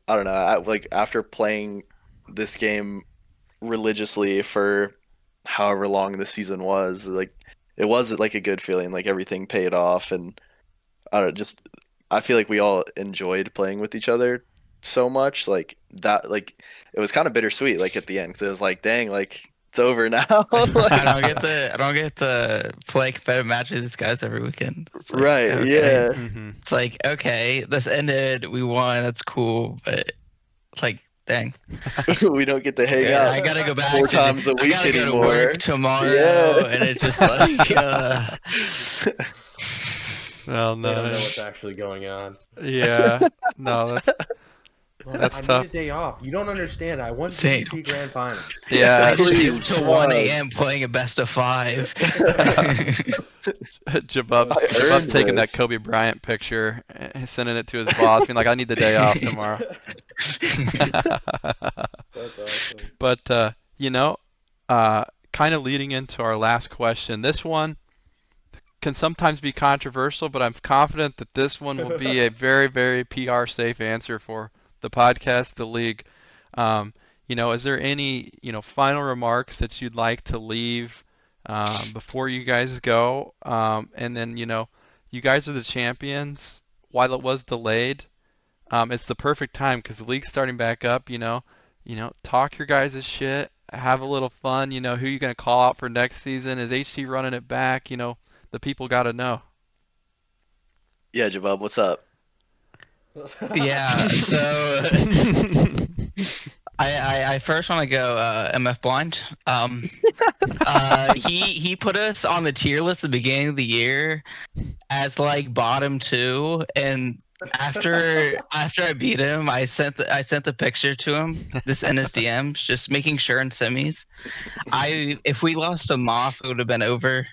I don't know, like after playing this game religiously for however long the season was, like it was like a good feeling. Like everything paid off, and I don't know, just I feel like we all enjoyed playing with each other so much. Like that, like it was kind of bittersweet. Like at the end, because it was like, dang, like it's over now. Like, I don't get to play competitive matches with these guys every weekend. It's like, right? okay. Yeah. Mm-hmm. It's like, okay, this ended, we won, that's cool, but like, dang. We don't get to hang Yeah, out I gotta go back 4 to times a I week gotta go to anymore. work tomorrow, Yeah. and it's just like, Well, They don't know no. what's actually going on. Yeah. No, that's I tough. need a day off. You don't understand. I won Same. VDC Grand Finals. Yeah. I just stayed Please, up till God. 1 a.m. playing a best of 5. Jabub's earned taking that this. Kobe Bryant picture, and sending it to his boss, being like, "I need the day off tomorrow." That's awesome. But kind of leading into our last question. This one can sometimes be controversial, but I'm confident that this one will be a very, very PR safe answer for the podcast, the league. Is there any, final remarks that you'd like to leave before you guys go? And then, you guys are the champions. While it was delayed, it's the perfect time because the league's starting back up. Talk your guys' shit, have a little fun. Who you gonna call out for next season? Is HT running it back? The people got to know. Yeah, Jabub, what's up? Yeah, so I first want to go MF Blind. He put us on the tier list at the beginning of the year as like bottom 2, and after I beat him, I sent the picture to him, this in his DMs, just making sure in semis. If we lost to Moth, it would have been over.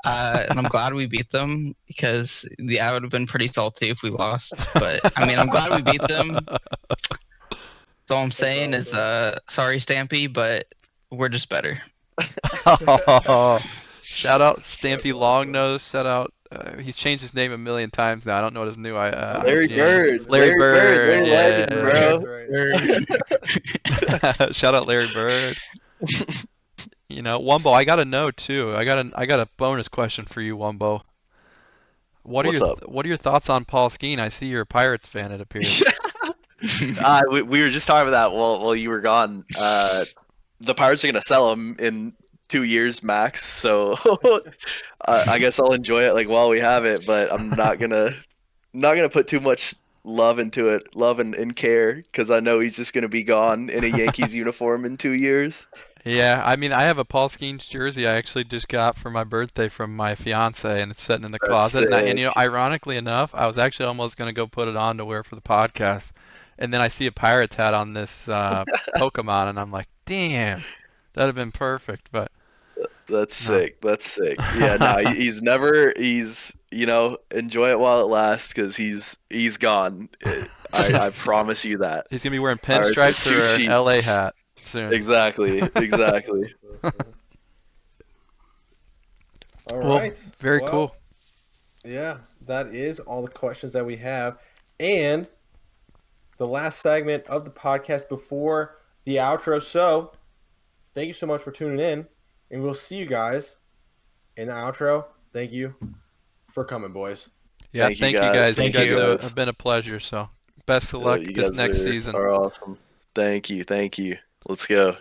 And I'm glad we beat them because I would have been pretty salty if we lost. But I mean, I'm glad we beat them. That's all I'm saying is sorry, Stampy, but we're just better. Shout out Stampy Longnose. Shout out. He's changed his name a million times now. I don't know what his new Larry IGN. Bird. Larry Bird. Larry Legend, yeah. bro. Shout out Larry Bird. Wumbo, I gotta know too. I got a bonus question for you, Wumbo. What are your thoughts on Paul Skeen? I see you're a Pirates fan, it appears. We were just talking about that while you were gone. The Pirates are gonna sell him in 2 years max, so I guess I'll enjoy it like while we have it. But I'm not gonna put too much love into it, love and care, because I know he's just gonna be gone in a Yankees uniform in 2 years. Yeah, I mean, I have a Paul Skeens jersey I actually just got for my birthday from my fiance, and it's sitting in the closet. And sick. ironically enough, I was actually almost gonna go put it on to wear for the podcast, and then I see a Pirates hat on this Pokemon, and I'm like, damn, that'd have been perfect. But That's no. sick. That's sick. Yeah, no, he's enjoy it while it lasts because he's gone. I promise you that. He's gonna be wearing Pirates are pinstripes too or an cheap. LA hat soon. Exactly. All Well, right. very cool. Yeah, that is all the questions that we have. And the last segment of the podcast before the outro. So, thank you so much for tuning in, and we'll see you guys in the outro. Thank you for coming, boys. Yeah, thank you guys. Thank you guys you. have been a pleasure. So, best of luck You this guys next season. are awesome. Thank you. Let's go.